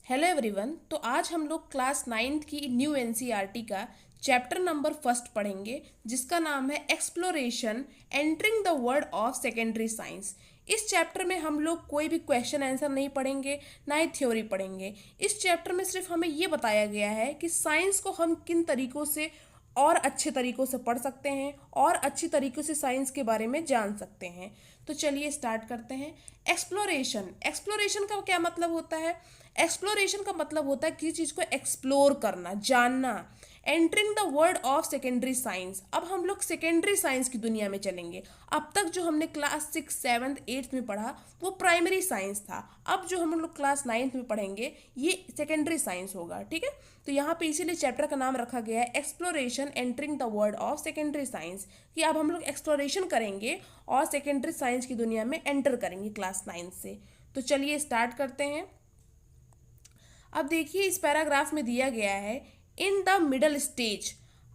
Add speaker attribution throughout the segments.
Speaker 1: Hello everyone. तो आज हम लोग क्लास 9th की न्यू एनसीईआरटी का चैप्टर नंबर फर्स्ट पढ़ेंगे, जिसका नाम है exploration entering the world of secondary science. इस चैप्टर में हम लोग कोई भी क्वेश्चन आंसर नहीं पढ़ेंगे, ना ही थ्योरी पढ़ेंगे। इस चैप्टर में सिर्फ हमें ये बताया गया है कि साइंस को हम किन तरीकों से और अच्छे तरीकों से पढ़ सकते हैं और अच्छी तरीकों से साइंस के बारे में जान सकते हैं। तो चलिए स्टार्ट करते हैं। एक्सप्लोरेशन एक्सप्लोरेशन का क्या मतलब होता है? एक्सप्लोरेशन का मतलब होता है किसी चीज़ को एक्सप्लोर करना, जानना। Entering the world of secondary science. अब हम लोग सेकेंडरी साइंस की दुनिया में चलेंगे। अब तक जो हमने क्लास 6, 7, 8 में पढ़ा वो प्राइमरी साइंस था। अब जो हम लोग क्लास 9th में पढ़ेंगे ये सेकेंडरी साइंस होगा, ठीक है। तो यहाँ पे इसीलिए चैप्टर का नाम रखा गया है exploration entering the world of secondary science, कि अब हम लोग एक्सप्लोरेशन करेंगे और सेकेंडरी साइंस की दुनिया में एंटर करेंगे क्लास 9 से। तो चलिए स्टार्ट करते हैं। अब देखिए इस पैराग्राफ में दिया गया है, इन द मिडल स्टेज।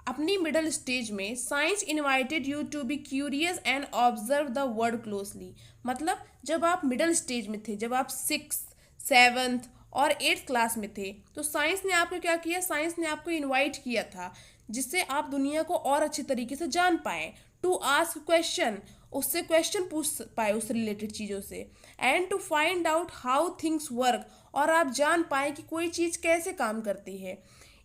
Speaker 1: अपनी मिडल स्टेज में science invited you to be curious and observe the world closely. मतलब जब आप मिडल स्टेज में थे, जब आप 6, 7 और 8th क्लास में थे, तो साइंस ने आपको क्या किया? साइंस ने आपको इनवाइट किया था, जिससे आप दुनिया को और अच्छी तरीके से जान पाए। टू आस्क क्वेश्चन, उससे क्वेश्चन पूछ पाए उससे रिलेटेड चीज़ों से। And to find out how things work, और आप जान पाए कि कोई चीज़ कैसे काम करती है।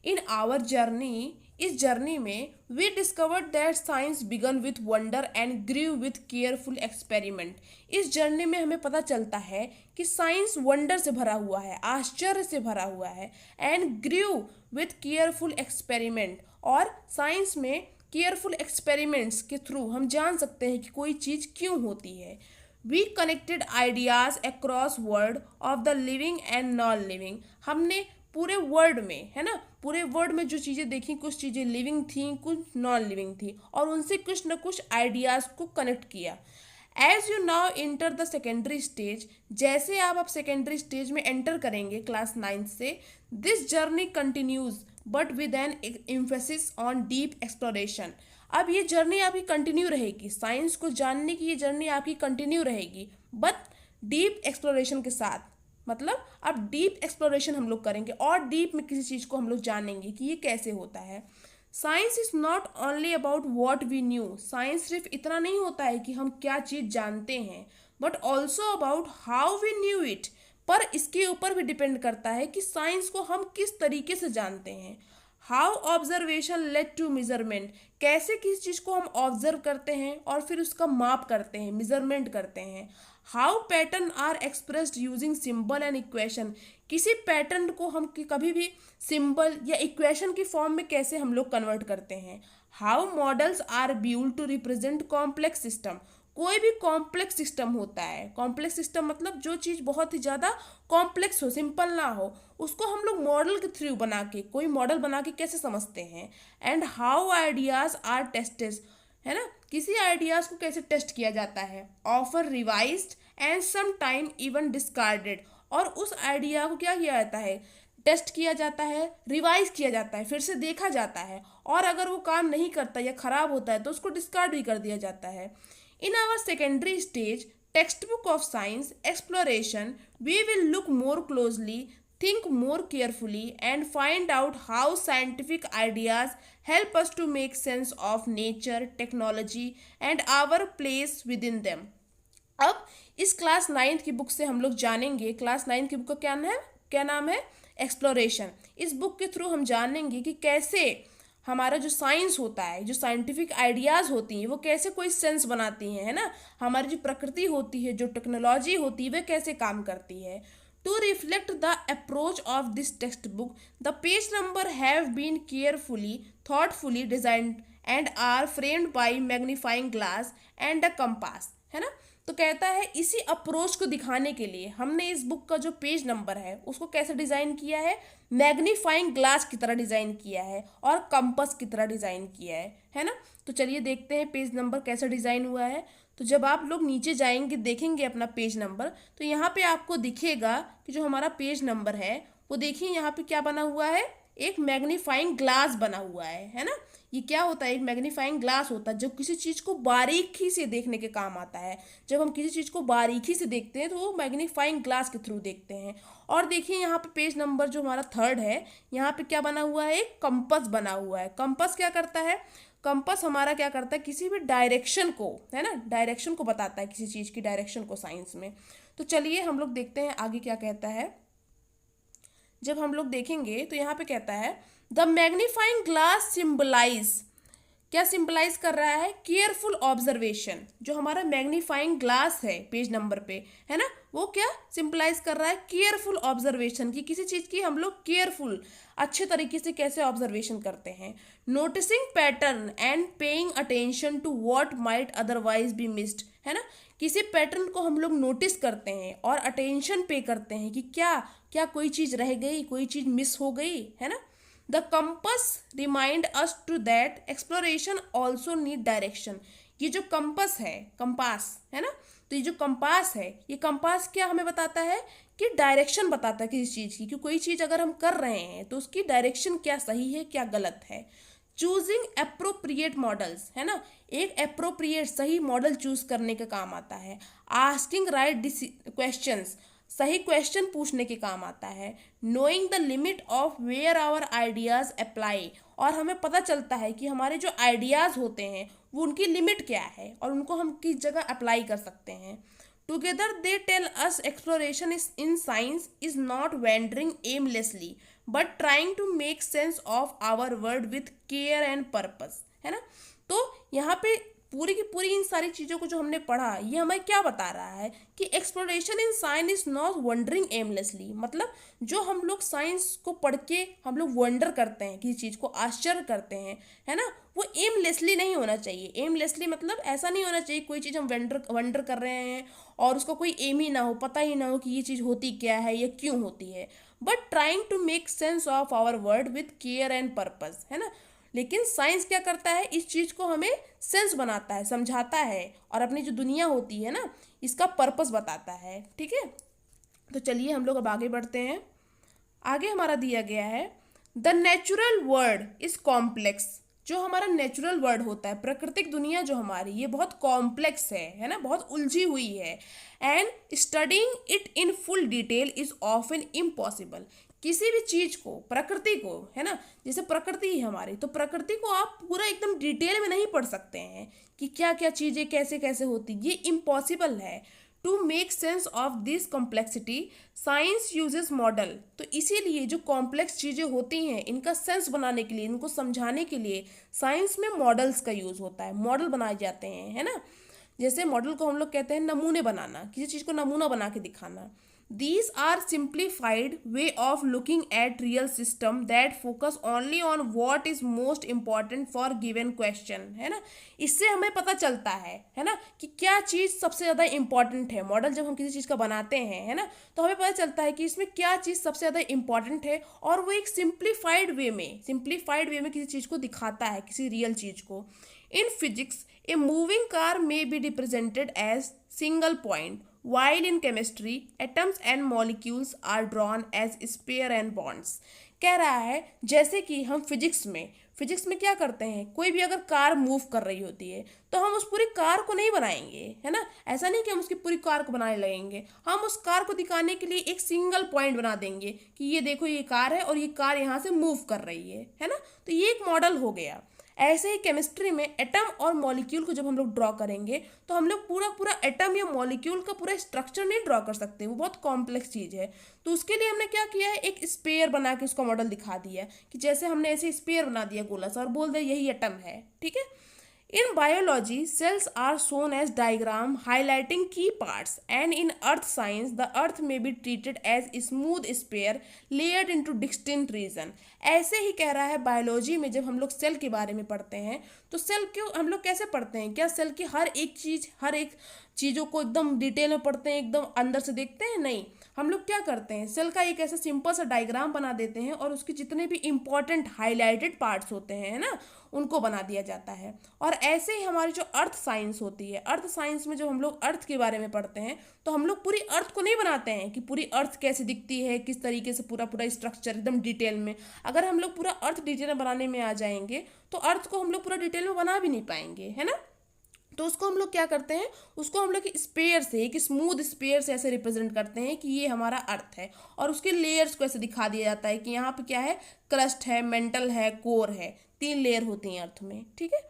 Speaker 1: इन आवर जर्नी, इस जर्नी में we discovered that science began with wonder and grew with careful experiment. इस जर्नी में हमें पता चलता है कि साइंस वंडर से भरा हुआ है, आश्चर्य से भरा हुआ है, and grew with careful experiment. और साइंस में केयरफुल एक्सपेरिमेंट्स के थ्रू हम जान सकते हैं कि कोई चीज़ क्यों होती है। We connected ideas across world of the living and non living. हमने पूरे वर्ल्ड में, है ना, पूरे वर्ल्ड में जो चीज़ें देखी, कुछ चीज़ें लिविंग थी, कुछ नॉन लिविंग थी, और उनसे कुछ न कुछ आइडियाज़ को कनेक्ट किया। As you now enter the secondary stage, जैसे आप अब सेकेंडरी स्टेज में एंटर करेंगे क्लास 9 से, this journey continues but with an emphasis on deep exploration. अब ये जर्नी आपकी कंटिन्यू रहेगी, साइंस को जानने की ये जर्नी आपकी कंटिन्यू रहेगी, बट डीप एक्सप्लोरेशन के साथ। मतलब अब डीप एक्सप्लोरेशन हम लोग करेंगे और डीप में किसी चीज़ को हम लोग जानेंगे कि ये कैसे होता है। Science is not only about what we knew. Science सिर्फ इतना नहीं होता है कि हम क्या चीज़ जानते हैं, but also about how we knew it. पर इसके ऊपर भी डिपेंड करता है कि साइंस को हम किस तरीके से जानते हैं। How observation led to measurement. कैसे किसी चीज़ को हम ऑब्जर्व करते हैं और फिर उसका माप करते हैं, मेजरमेंट करते हैं। How pattern are expressed using symbol and equation. किसी पैटर्न को हम कभी भी सिंबल या इक्वेशन की फॉर्म में कैसे हम लोग कन्वर्ट करते हैं। How models are build to represent complex system. कोई भी कॉम्प्लेक्स सिस्टम होता है, कॉम्प्लेक्स सिस्टम मतलब जो चीज़ बहुत ही ज़्यादा कॉम्प्लेक्स हो, सिंपल ना हो, उसको हम लोग मॉडल के थ्रू बना के, कोई मॉडल बना के कैसे समझते हैं। And how ideas are tested, है ना, किसी आइडियाज़ को कैसे टेस्ट किया जाता है। Offer revised and some time even discarded. और उस आइडिया को क्या किया जाता है? टेस्ट किया जाता है, रिवाइज किया जाता है, फिर से देखा जाता है, और अगर वो काम नहीं करता या खराब होता है तो उसको डिस्कार्ड भी कर दिया जाता है। In our secondary stage textbook of science exploration, we will look more closely, think more carefully, and find out how scientific ideas help us to make sense of nature, technology, and our place within them. अब इस class 9th की book से हम लोग जानेंगे, class 9th की book का क्या नाम है? एक्सप्लोरेशन। इस बुक के थ्रू हम जानेंगे कि कैसे हमारा जो साइंस होता है, जो साइंटिफिक आइडियाज़ होती हैं, वो कैसे कोई सेंस बनाती हैं, है ना। हमारी जो प्रकृति होती है, जो टेक्नोलॉजी होती है, वह कैसे काम करती है। To reflect the approach of this text book, the page number have been carefully thoughtfully designed and are framed by magnifying glass and a compass, है ना। तो कहता है इसी अप्रोच को दिखाने के लिए हमने इस बुक का जो पेज नंबर है उसको कैसे डिज़ाइन किया है? मैग्नीफाइंग ग्लास की तरह डिज़ाइन किया है और कंपास की तरह डिज़ाइन किया है ना। तो चलिए देखते हैं पेज नंबर कैसे डिज़ाइन हुआ है। तो जब आप लोग नीचे जाएंगे, देखेंगे अपना पेज नंबर, तो यहाँ पे आपको दिखेगा कि जो हमारा पेज नंबर है वो देखिए यहाँ पे क्या बना हुआ है, एक मैग्नीफाइंग ग्लास बना हुआ है ना। ये क्या होता है, एक मैग्नीफाइंग ग्लास होता है जो किसी चीज़ को बारीकी से देखने के काम आता है। जब हम किसी चीज़ को बारीकी से देखते हैं तो वो मैग्नीफाइंग ग्लास के थ्रू देखते हैं। और देखिए यहाँ पे पेज नंबर जो हमारा 3 है, यहाँ पे क्या बना हुआ है, एक कंपास बना हुआ है। कंपास क्या करता है, कंपास हमारा क्या करता है, किसी भी डायरेक्शन को, है ना, डायरेक्शन को बताता है, किसी चीज़ की डायरेक्शन को साइंस में। तो चलिए हम लोग देखते हैं आगे क्या कहता है। जब हम लोग देखेंगे तो यहाँ पे कहता है द मैग्नीफाइंग ग्लास सिंबलाइज, क्या सिंबलाइज कर रहा है, केयरफुल ऑब्जर्वेशन। जो हमारा मैग्नीफाइंग ग्लास है पेज नंबर पे, है ना, वो क्या सिंबलाइज कर रहा है, केयरफुल ऑब्जर्वेशन की, किसी चीज़ की हम लोग केयरफुल अच्छे तरीके से कैसे ऑब्जर्वेशन करते हैं। Noticing pattern and paying attention to what might otherwise be missed, है ना, किसी पैटर्न को हम लोग नोटिस करते हैं और अटेंशन पे करते हैं कि क्या क्या कोई चीज़ रह गई, कोई चीज़ मिस हो गई, है ना। The compass remind us to that exploration also need direction. ये जो कंपस है, कंपास है ना, तो ये जो कंपास है, ये कंपास क्या हमें बताता है कि डायरेक्शन बताता है किसी चीज़ की, कि कोई चीज़ अगर हम कर रहे हैं तो उसकी डायरेक्शन क्या सही है क्या गलत है। चूजिंग अप्रोप्रिएट मॉडल्स, है ना, एक अप्रोप्रिएट सही मॉडल चूज करने का काम आता है। आस्किंग राइट क्वेश्चंस, सही क्वेश्चन पूछने के काम आता है। Knowing the limit of where our ideas apply, और हमें पता चलता है कि हमारे जो आइडियाज़ होते हैं वो उनकी लिमिट क्या है और उनको हम किस जगह अप्लाई कर सकते हैं। Together they tell us exploration is in science is not wandering aimlessly but trying to make sense of our world with care and purpose, है ना। तो यहाँ पे पूरी की पूरी इन सारी चीज़ों को जो हमने पढ़ा, ये हमें क्या बता रहा है कि exploration in science is not wondering aimlessly, मतलब जो हम लोग साइंस को पढ़ के हम लोग वंडर करते हैं, किसी चीज़ को आश्चर्य करते हैं, है ना, वो एमलेसली नहीं होना चाहिए। एमलेसली मतलब ऐसा नहीं होना चाहिए कोई चीज़ हम वंडर कर रहे हैं और उसका कोई एम ही ना हो, पता ही ना हो कि ये चीज़ होती क्या है या क्यों होती है, but trying to make sense of our world with care and purpose, है ना। लेकिन साइंस क्या करता है, इस चीज़ को हमें सेंस बनाता है, समझाता है और अपनी जो दुनिया होती है ना इसका पर्पस बताता है, ठीक है। तो चलिए हम लोग अब आगे बढ़ते हैं। आगे हमारा दिया गया है the natural world is complex. जो हमारा नेचुरल वर्ल्ड होता है, प्राकृतिक दुनिया जो हमारी, ये बहुत कॉम्प्लेक्स है ना, बहुत उलझी हुई है। And studying it in full detail is often impossible. किसी भी चीज़ को, प्रकृति को, है ना, जैसे प्रकृति है हमारी, तो प्रकृति को आप पूरा एकदम डिटेल में नहीं पढ़ सकते हैं कि क्या क्या चीज़ें कैसे कैसे होती, ये इम्पॉसिबल है। To make sense of this complexity science uses model. तो इसीलिए जो कॉम्प्लेक्स चीज़ें होती हैं इनका सेंस बनाने के लिए, इनको समझाने के लिए साइंस में मॉडल्स का यूज़ होता है, मॉडल बनाए जाते हैं, है ना। जैसे मॉडल को हम लोग कहते हैं नमूने बनाना, किसी चीज़ को नमूना बना के दिखाना। These are simplified way of looking at real system that focus only on what is most important for given question, है ना। इससे हमें पता चलता है ना, कि क्या चीज़ सबसे ज़्यादा इंपॉर्टेंट है। मॉडल जब हम किसी चीज़ का बनाते हैं, है ना, तो हमें पता चलता है कि इसमें क्या चीज़ सबसे ज़्यादा इंपॉर्टेंट है और वो एक सिंप्लीफाइड वे में किसी चीज़ को दिखाता है, किसी रियल चीज़ को। In physics a moving car may be represented as single point, while in chemistry atoms and molecules are drawn as pair and bonds। कह रहा है जैसे कि हम फिजिक्स में क्या करते हैं, कोई भी अगर कार मूव कर रही होती है तो हम उस पूरी कार को नहीं बनाएंगे, है ना, ऐसा नहीं कि हम उसकी पूरी कार को बनाने लगेंगे। हम उस कार को दिखाने के लिए एक सिंगल पॉइंट बना देंगे कि ये देखो ये कार है और ये कार यहाँ से मूव कर रही है ना, तो ये एक मॉडल हो गया। ऐसे ही केमिस्ट्री में एटम और मॉलिक्यूल को जब हम लोग ड्रॉ करेंगे तो हम लोग पूरा एटम या मॉलिक्यूल का पूरा स्ट्रक्चर नहीं ड्रॉ कर सकते, वो बहुत कॉम्प्लेक्स चीज़ है। तो उसके लिए हमने क्या किया है, एक स्पेयर बना के उसका मॉडल दिखा दिया कि जैसे हमने ऐसे स्पेयर बना दिया गोला सा और बोल दिया यही एटम है, ठीक है। In biology, cells are shown as diagram highlighting key parts, and in earth science, the earth may be treated as a smooth sphere layered into distinct region। ऐसे ही कह रहा है बायोलॉजी में जब हम लोग सेल के बारे में पढ़ते हैं तो सेल क्यों हम लोग कैसे पढ़ते हैं, क्या सेल की हर एक चीज़ों को एकदम डिटेल में पढ़ते हैं, एकदम अंदर से देखते हैं, नहीं। हम लोग क्या करते हैं, सेल का एक ऐसा सिंपल सा डायग्राम बना देते हैं और उसके जितने भी इंपॉर्टेंट हाईलाइटेड पार्ट्स होते हैं, है ना, उनको बना दिया जाता है। और ऐसे ही हमारी जो अर्थ साइंस होती है, अर्थ साइंस में जो हम लोग अर्थ के बारे में पढ़ते हैं, तो हम लोग पूरी अर्थ को नहीं बनाते हैं कि पूरी अर्थ कैसे दिखती है, किस तरीके से पूरा पूरा स्ट्रक्चर एकदम डिटेल में। अगर हम लोग पूरा अर्थ डिटेल में बनाने में आ जाएंगे तो अर्थ को हम लोग पूरा डिटेल में बना भी नहीं पाएंगे, है ना। तो उसको हम लोग क्या करते हैं, उसको हम लोग स्पेयर से, एक स्मूथ स्पेयर से ऐसे रिप्रेजेंट करते हैं कि ये हमारा अर्थ है। और उसके लेयर्स को ऐसे दिखा दिया जाता है कि यहाँ पे क्या है, क्रस्ट है, मेंटल है, कोर है, 3 लेयर होती हैं अर्थ में, ठीक है।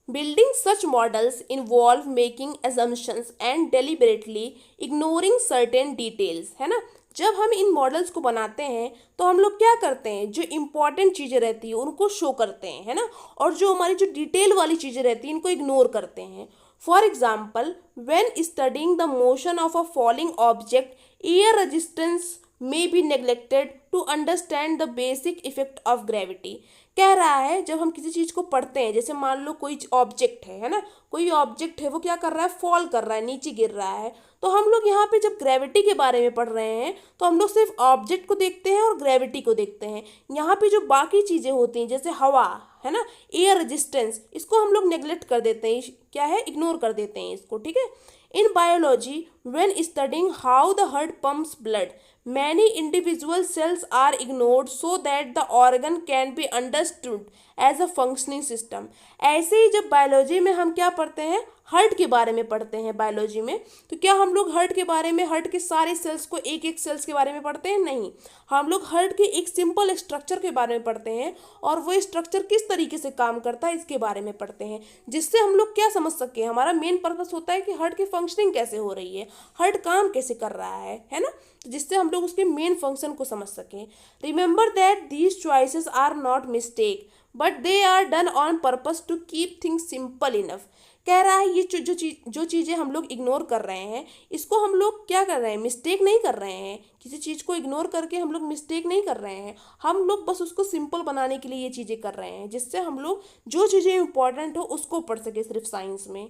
Speaker 1: Building such models involve making assumptions and deliberately ignoring certain details, है ना। जब हम इन मॉडल्स को बनाते हैं तो हम लोग क्या करते हैं, जो इम्पॉर्टेंट चीज़ें रहती हैं उनको शो करते हैं, है ना, और जो हमारी जो डिटेल वाली चीज़ें रहती हैं इनको इग्नोर करते हैं। For example, when studying the motion of a falling object, air resistance may be neglected to understand the basic effect of gravity। कह रहा है जब हम किसी चीज़ को पढ़ते हैं, जैसे मान लो कोई ऑब्जेक्ट है ना, कोई ऑब्जेक्ट है वो क्या कर रहा है, फॉल कर रहा है, नीचे गिर रहा है, तो हम लोग यहाँ पे जब ग्रेविटी के बारे में पढ़ रहे हैं तो हम लोग सिर्फ ऑब्जेक्ट को देखते हैं और ग्रेविटी को देखते हैं। यहाँ पे जो बाकी चीज़ें होती हैं जैसे हवा, है ना, एयर रेजिस्टेंस, इसको हम लोग नेग्लेक्ट कर देते हैं, क्या है, इग्नोर कर देते हैं इसको, ठीक है। In biology, when studying how the heart pumps blood, many individual cells are ignored so that the organ can be understood as a functioning system। ऐसे ही जब बायोलॉजी में हम क्या पढ़ते हैं, हार्ट के बारे में पढ़ते हैं बायोलॉजी में, तो क्या हम लोग हार्ट के बारे में, हार्ट के सारे सेल्स को एक एक सेल्स के बारे में पढ़ते हैं, नहीं, हम लोग हार्ट के एक सिंपल स्ट्रक्चर के बारे में पढ़ते हैं और वो स्ट्रक्चर किस तरीके से काम करता है इसके बारे में पढ़ते हैं, जिससे हम लोग क्या समझ सके, हमारा मेन पर्पस होता है कि हार्ट की फंक्शनिंग कैसे हो रही है, हार्ट काम कैसे कर रहा है ना, जिससे हम लोग उसके मेन फंक्शन को समझ सकें। Remember that these choices are not mistake but they are done on purpose to keep things simple enough. कह रहा है ये जो चीज़ें हम लोग इग्नोर कर रहे हैं, इसको हम लोग क्या कर रहे हैं, मिस्टेक नहीं कर रहे हैं, किसी चीज़ को इग्नोर करके हम लोग मिस्टेक नहीं कर रहे हैं, हम लोग बस उसको सिंपल बनाने के लिए ये चीज़ें कर रहे हैं, जिससे हम लोग जो चीज़ें इंपॉर्टेंट हो उसको पढ़ सके सिर्फ साइंस में,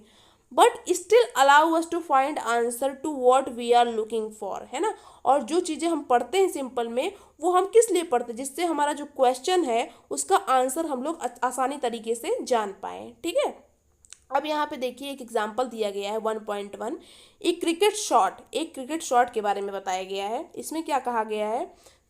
Speaker 1: but still allow us to find answer to what we are looking for, है ना। और जो चीज़ें हम पढ़ते हैं सिंपल में, वो हम किस लिए पढ़ते हैं, जिससे हमारा जो क्वेश्चन है उसका आंसर हम लोग आसानी तरीके से जान पाएँ, ठीक है। अब यहाँ पे देखिए एक एग्जाम्पल दिया गया है 1.1, एक क्रिकेट शॉट के बारे में बताया गया है। इसमें क्या कहा गया है,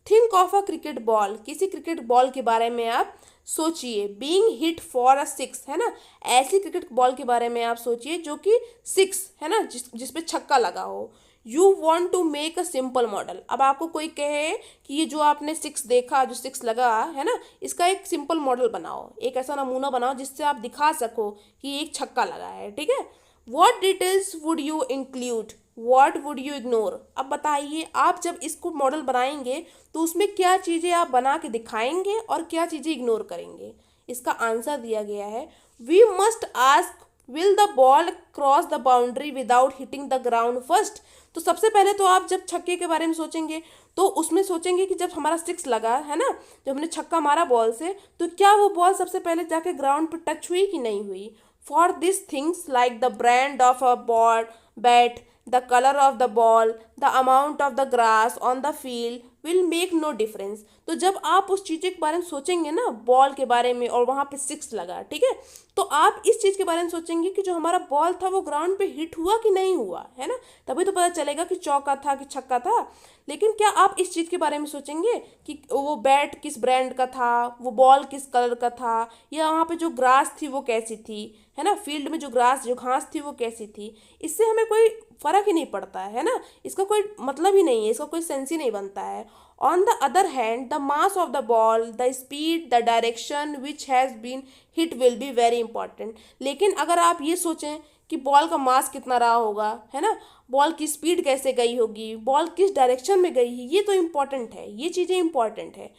Speaker 1: think of a cricket ball, किसी क्रिकेट बॉल के बारे में आप सोचिए, बीइंग हिट फॉर अ 6, है ना, ऐसी क्रिकेट बॉल के बारे में आप सोचिए जो कि 6 है ना, जिसपे छक्का लगा हो। You want to make a simple model, अब आपको कोई कहे कि ये जो आपने 6 देखा, जो 6 लगा है ना, इसका एक सिंपल मॉडल बनाओ, एक ऐसा नमूना बनाओ जिससे आप दिखा सको कि एक छक्का लगा है, ठीक है। What details would you include, what would you ignore. अब बताइए आप जब इसको मॉडल बनाएंगे तो उसमें क्या चीज़ें आप बना के दिखाएंगे और क्या चीज़ें इग्नोर करेंगे। इसका आंसर दिया गया है, we must ask will the ball cross the boundary without hitting the ground first. तो सबसे पहले तो आप जब छक्के के बारे में सोचेंगे तो उसमें सोचेंगे कि जब हमारा 6 लगा है ना, जब हमने छक्का मारा बॉल से, तो क्या वो बॉल सबसे पहले जाके ग्राउंड पर टच हुई कि नहीं हुई। For this things like the brand of a ball bat, the color of the ball, the amount of the grass on the field will make no difference। तो जब आप उस चीज़ के बारे में सोचेंगे ना, बॉल के बारे में, और वहाँ पे 6 लगा, ठीक है, तो आप इस चीज़ के बारे में सोचेंगे कि जो हमारा बॉल था वो ग्राउंड पे हिट हुआ कि नहीं हुआ, है ना, तभी तो पता चलेगा कि चौका था कि छक्का था। लेकिन क्या आप इस चीज़ के बारे में सोचेंगे कि वो बैट किस ब्रांड का था, वो बॉल किस कलर का था, या वहाँ पे जो ग्रास थी वो कैसी थी, है ना, फील्ड में जो घास थी वो कैसी थी। इससे हमें कोई फ़र्क ही नहीं पड़ता है ना, इसका कोई मतलब ही नहीं है, इसका कोई सेंस ही नहीं बनता है। On the other hand, the mass of the ball, the speed, the direction which has been hit will be very important. लेकिन अगर आप ये सोचें कि बॉल का मास कितना रहा होगा, है ना, बॉल की स्पीड कैसे गई होगी, बॉल किस डायरेक्शन में गई है, ये तो इम्पॉर्टेंट है, ये चीज़ें इंपॉर्टेंट है।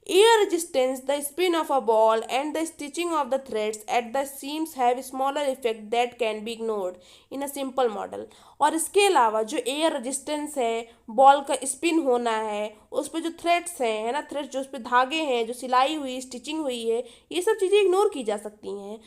Speaker 1: Air resistance, the spin of a ball, and the stitching of the threads at the seams have smaller effect that can be ignored in a simple model। और इसके अलावा जो एयर रेजिस्टेंस है, ball का spin होना है, उस पर जो थ्रेड्स हैं, है ना, थ्रेड्स जो उस पर धागे हैं, जो सिलाई हुई स्टिचिंग हुई है, ये सब चीज़ें इग्नोर की जा सकती हैं।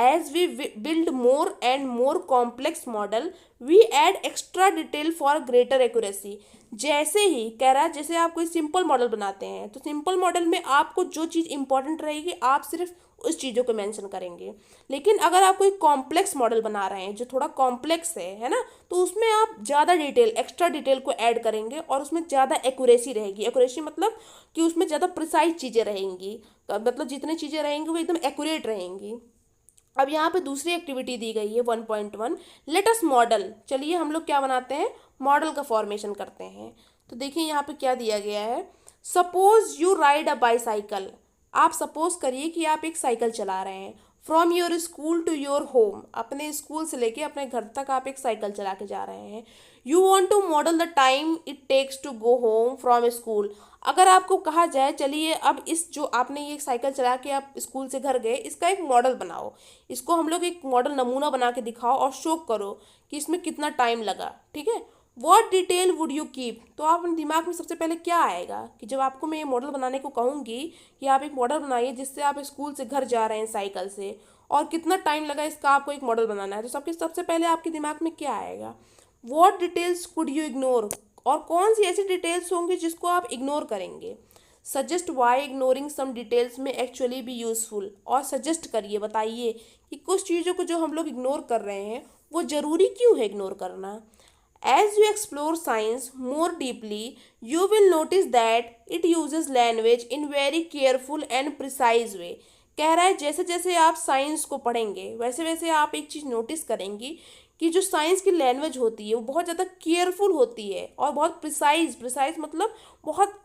Speaker 1: As we build more and more complex model we add extra detail for greater accuracy. जैसे ही कह रहा है, जैसे आप कोई सिंपल मॉडल बनाते हैं तो सिंपल मॉडल में आपको जो चीज़ इंपॉर्टेंट रहेगी आप सिर्फ उस चीज़ों को मेंशन करेंगे। लेकिन अगर आप कोई कॉम्प्लेक्स मॉडल बना रहे हैं जो थोड़ा कॉम्प्लेक्स है ना, तो उसमें आप ज़्यादा डिटेल, एक्स्ट्रा डिटेल को ऐड करेंगे और उसमें ज़्यादा एक्यूरेसी रहेगी। एक्यूरेसी मतलब कि उसमें ज़्यादा प्रिसाइज चीज़ें रहेंगी, मतलब जितनी चीज़ें रहेंगी वो एकदम एक्यूरेट रहेंगी। अब यहाँ पे दूसरी एक्टिविटी दी गई है 1.1, लेट अस मॉडल। चलिए हम लोग क्या बनाते हैं, मॉडल का फॉर्मेशन करते हैं। तो देखिए यहाँ पे क्या दिया गया है, suppose you ride a bicycle. आप सपोज करिए कि आप एक साइकिल चला रहे हैं, from your school to your home, अपने स्कूल से लेके अपने घर तक आप एक साइकिल चला के जा रहे हैं। You want to model the time it takes to go home from school. अगर आपको कहा जाए चलिए अब इस जो आपने ये साइकिल चला के आप स्कूल से घर गए, इसका एक मॉडल बनाओ, इसको हम लोग एक मॉडल नमूना बना के दिखाओ और शो करो कि इसमें कितना टाइम लगा, ठीक है। What detail would you keep. तो आप अपने दिमाग में सबसे पहले क्या आएगा कि जब आपको मैं ये मॉडल बनाने को कहूँगी कि आप एक मॉडल बनाइए जिससे आप स्कूल से घर जा रहे हैं साइकिल से, और कितना टाइम लगा इसका आपको एक मॉडल बनाना है, तो सबसे पहले आपके दिमाग में क्या आएगा, what details could you ignore, और कौन सी ऐसी डिटेल्स होंगी जिसको आप इग्नोर करेंगे। Suggest why ignoring some details may actually be useful, और सजेस्ट करिए, बताइए कि कुछ चीज़ों को जो हम लोग इग्नोर कर रहे हैं वो ज़रूरी क्यों है इग्नोर करना। As you explore science more deeply, you will notice that it uses language in very careful and precise way. कह रहा है जैसे जैसे आप साइंस को पढ़ेंगे वैसे वैसे आप एक चीज़ नोटिस करेंगी कि जो साइंस की लैंग्वेज होती है वो बहुत ज़्यादा केयरफुल होती है और बहुत प्रिसाइज मतलब बहुत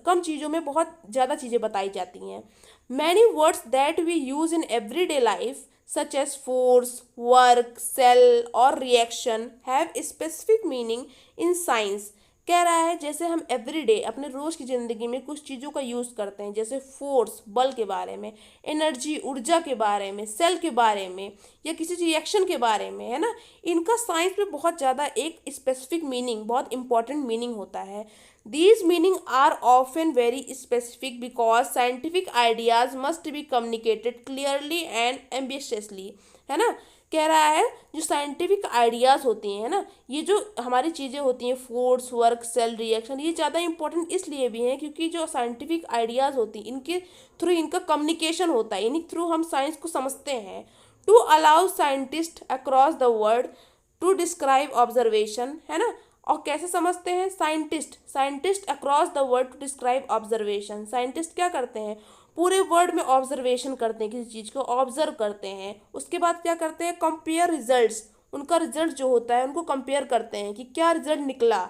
Speaker 1: कम चीज़ों में बहुत ज़्यादा चीज़ें बताई जाती हैं। Many words that we use in everyday life such as force, work, cell और reaction have specific meaning in science। कह रहा है जैसे हम एवरीडे अपने रोज़ की ज़िंदगी में कुछ चीज़ों का यूज़ करते हैं, जैसे फोर्स बल के बारे में, एनर्जी ऊर्जा के बारे में, सेल के बारे में, या किसी रिएक्शन के बारे में, है ना, इनका साइंस में बहुत ज़्यादा एक स्पेसिफिक मीनिंग, बहुत इंपॉर्टेंट मीनिंग होता है। These meaning are often very specific because scientific ideas must be communicated clearly and ambitiously। है ना, कह रहा है जो साइंटिफिक आइडियाज़ होती हैं, है ना, ये जो हमारी चीज़ें होती हैं, फोर्स, वर्क, सेल, रिएक्शन, ये ज़्यादा इंपॉर्टेंट इसलिए भी हैं क्योंकि जो साइंटिफिक आइडियाज़ होती हैं इनके थ्रू इनका कम्युनिकेशन होता है, इन्हीं थ्रू हम साइंस को समझते हैं। To allow scientist across the world to describe observation, है ना, और कैसे समझते हैं, scientist across the world to describe observation. Scientist क्या करते हैं, पूरे वर्ल्ड में ऑब्जर्वेशन करते हैं, किसी चीज़ को ऑब्जर्व करते हैं, उसके बाद क्या करते हैं, कंपेयर रिजल्ट्स, उनका रिजल्ट जो होता है उनको कंपेयर करते हैं कि क्या रिजल्ट निकला,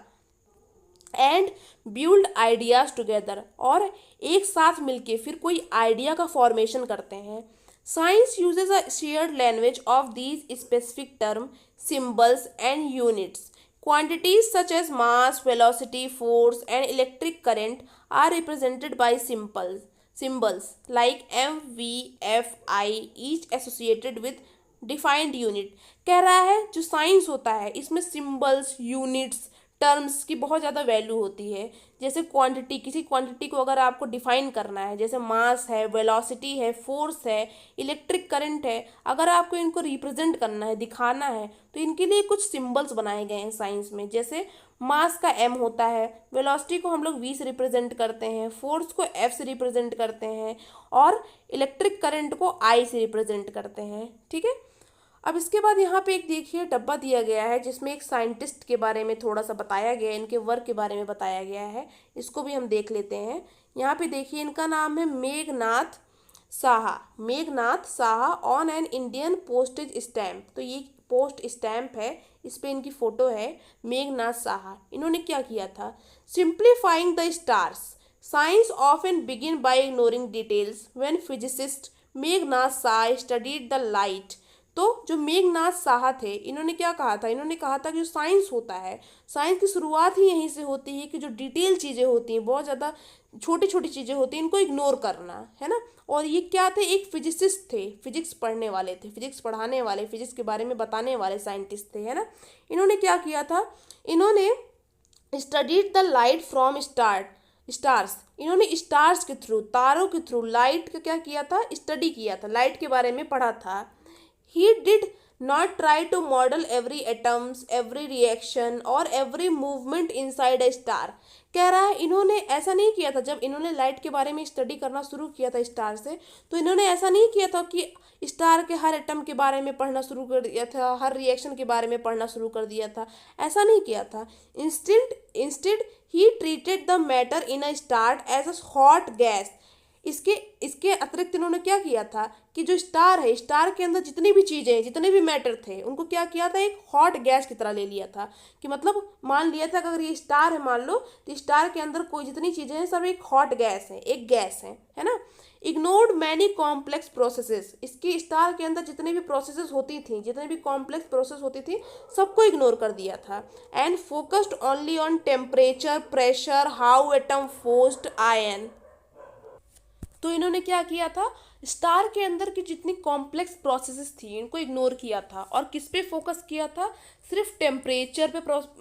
Speaker 1: एंड बिल्ड आइडियाज टुगेदर, और एक साथ मिलके फिर कोई आइडिया का फॉर्मेशन करते हैं। Science usage a shared language of these specific term, symbols and units. Quantities such as mass, velocity, force, and electric current are represented by symbols like M, V, F, I, each associated with defined unit। कह रहा है जो science होता है इसमें symbols, units, terms की बहुत ज़्यादा वैल्यू होती है। जैसे क्वांटिटी, किसी क्वांटिटी को अगर आपको डिफाइन करना है, जैसे मास है, वेलोसिटी है, फोर्स है, इलेक्ट्रिक करंट है, अगर आपको इनको रिप्रेजेंट करना है, दिखाना है, तो इनके लिए कुछ सिंबल्स बनाए गए हैं साइंस में। जैसे मास का m होता है, वेलोसिटी को हम लोग v से रिप्रेजेंट करते हैं, फोर्स को f से रिप्रेजेंट करते हैं, और इलेक्ट्रिक करंट को I से रिप्रेजेंट करते हैं, ठीक है। अब इसके बाद यहाँ पे एक देखिए डब्बा दिया गया है जिसमें एक साइंटिस्ट के बारे में थोड़ा सा बताया गया है, इनके वर्क के बारे में बताया गया है, इसको भी हम देख लेते हैं। यहाँ पे देखिए इनका नाम है Meghnath Saha on an Indian postage stamp. तो ये पोस्ट स्टैम्प है, इस पे इनकी फोटो है, मेघनाथ साहा। इन्होंने क्या किया था, simplifying the stars, science often begin by ignoring details. When physicist Meghnath Saha studied the light तो जो मेघनाथ साहा थे, इन्होंने क्या कहा था, इन्होंने कहा था कि जो साइंस होता है, साइंस की शुरुआत ही यहीं से होती है कि जो डिटेल चीज़ें होती हैं, बहुत ज़्यादा छोटी छोटी चीज़ें होती हैं, इनको इग्नोर करना है ना। और ये क्या थे, एक फिजिसिस्ट थे, फिजिक्स पढ़ने वाले थे, फिजिक्स पढ़ाने वाले, फिजिक्स के बारे में बताने वाले साइंटिस्ट थे, है ना। इन्होंने क्या किया था, इन्होंने studied the light from stars, इन्होंने स्टार्स के थ्रू, तारों के थ्रू लाइट का क्या किया था, स्टडी किया था, लाइट के बारे में पढ़ा था। He did not try to model every atoms, every reaction और every movement inside a star. कह रहा है इन्होंने ऐसा नहीं किया था, जब इन्होंने लाइट के बारे में स्टडी करना शुरू किया था स्टार से, तो इन्होंने ऐसा नहीं किया था कि स्टार के हर एटम के बारे में पढ़ना शुरू कर दिया था, हर रिएक्शन के बारे में पढ़ना शुरू कर दिया था, ऐसा नहीं किया था। Instead he treated the matter in a star as a hot gas. इसके इसके अतिरिक्त इन्होंने क्या किया था कि जो स्टार है, स्टार के अंदर जितनी भी चीज़ें हैं, जितने भी मैटर थे, उनको क्या किया था, एक हॉट गैस की तरह ले लिया था। कि मतलब मान लिया था कि अगर ये स्टार है मान लो, तो स्टार के अंदर कोई जितनी चीज़ें हैं सब एक हॉट गैस है, एक गैस है ना। इग्नोर्ड मैनी कॉम्प्लेक्स प्रोसेसेस, इसकी स्टार के अंदर जितने भी प्रोसेसेस होती थी, जितने भी कॉम्प्लेक्स प्रोसेस होती थी, सबको इग्नोर कर दिया था। And focused only on temperature, pressure, how atom forced ion. तो इन्होंने क्या किया था, स्टार के अंदर की जितनी कॉम्प्लेक्स प्रोसेसेस थी इनको इग्नोर किया था, और किस पे फोकस किया था, सिर्फ टेम्परेचर पे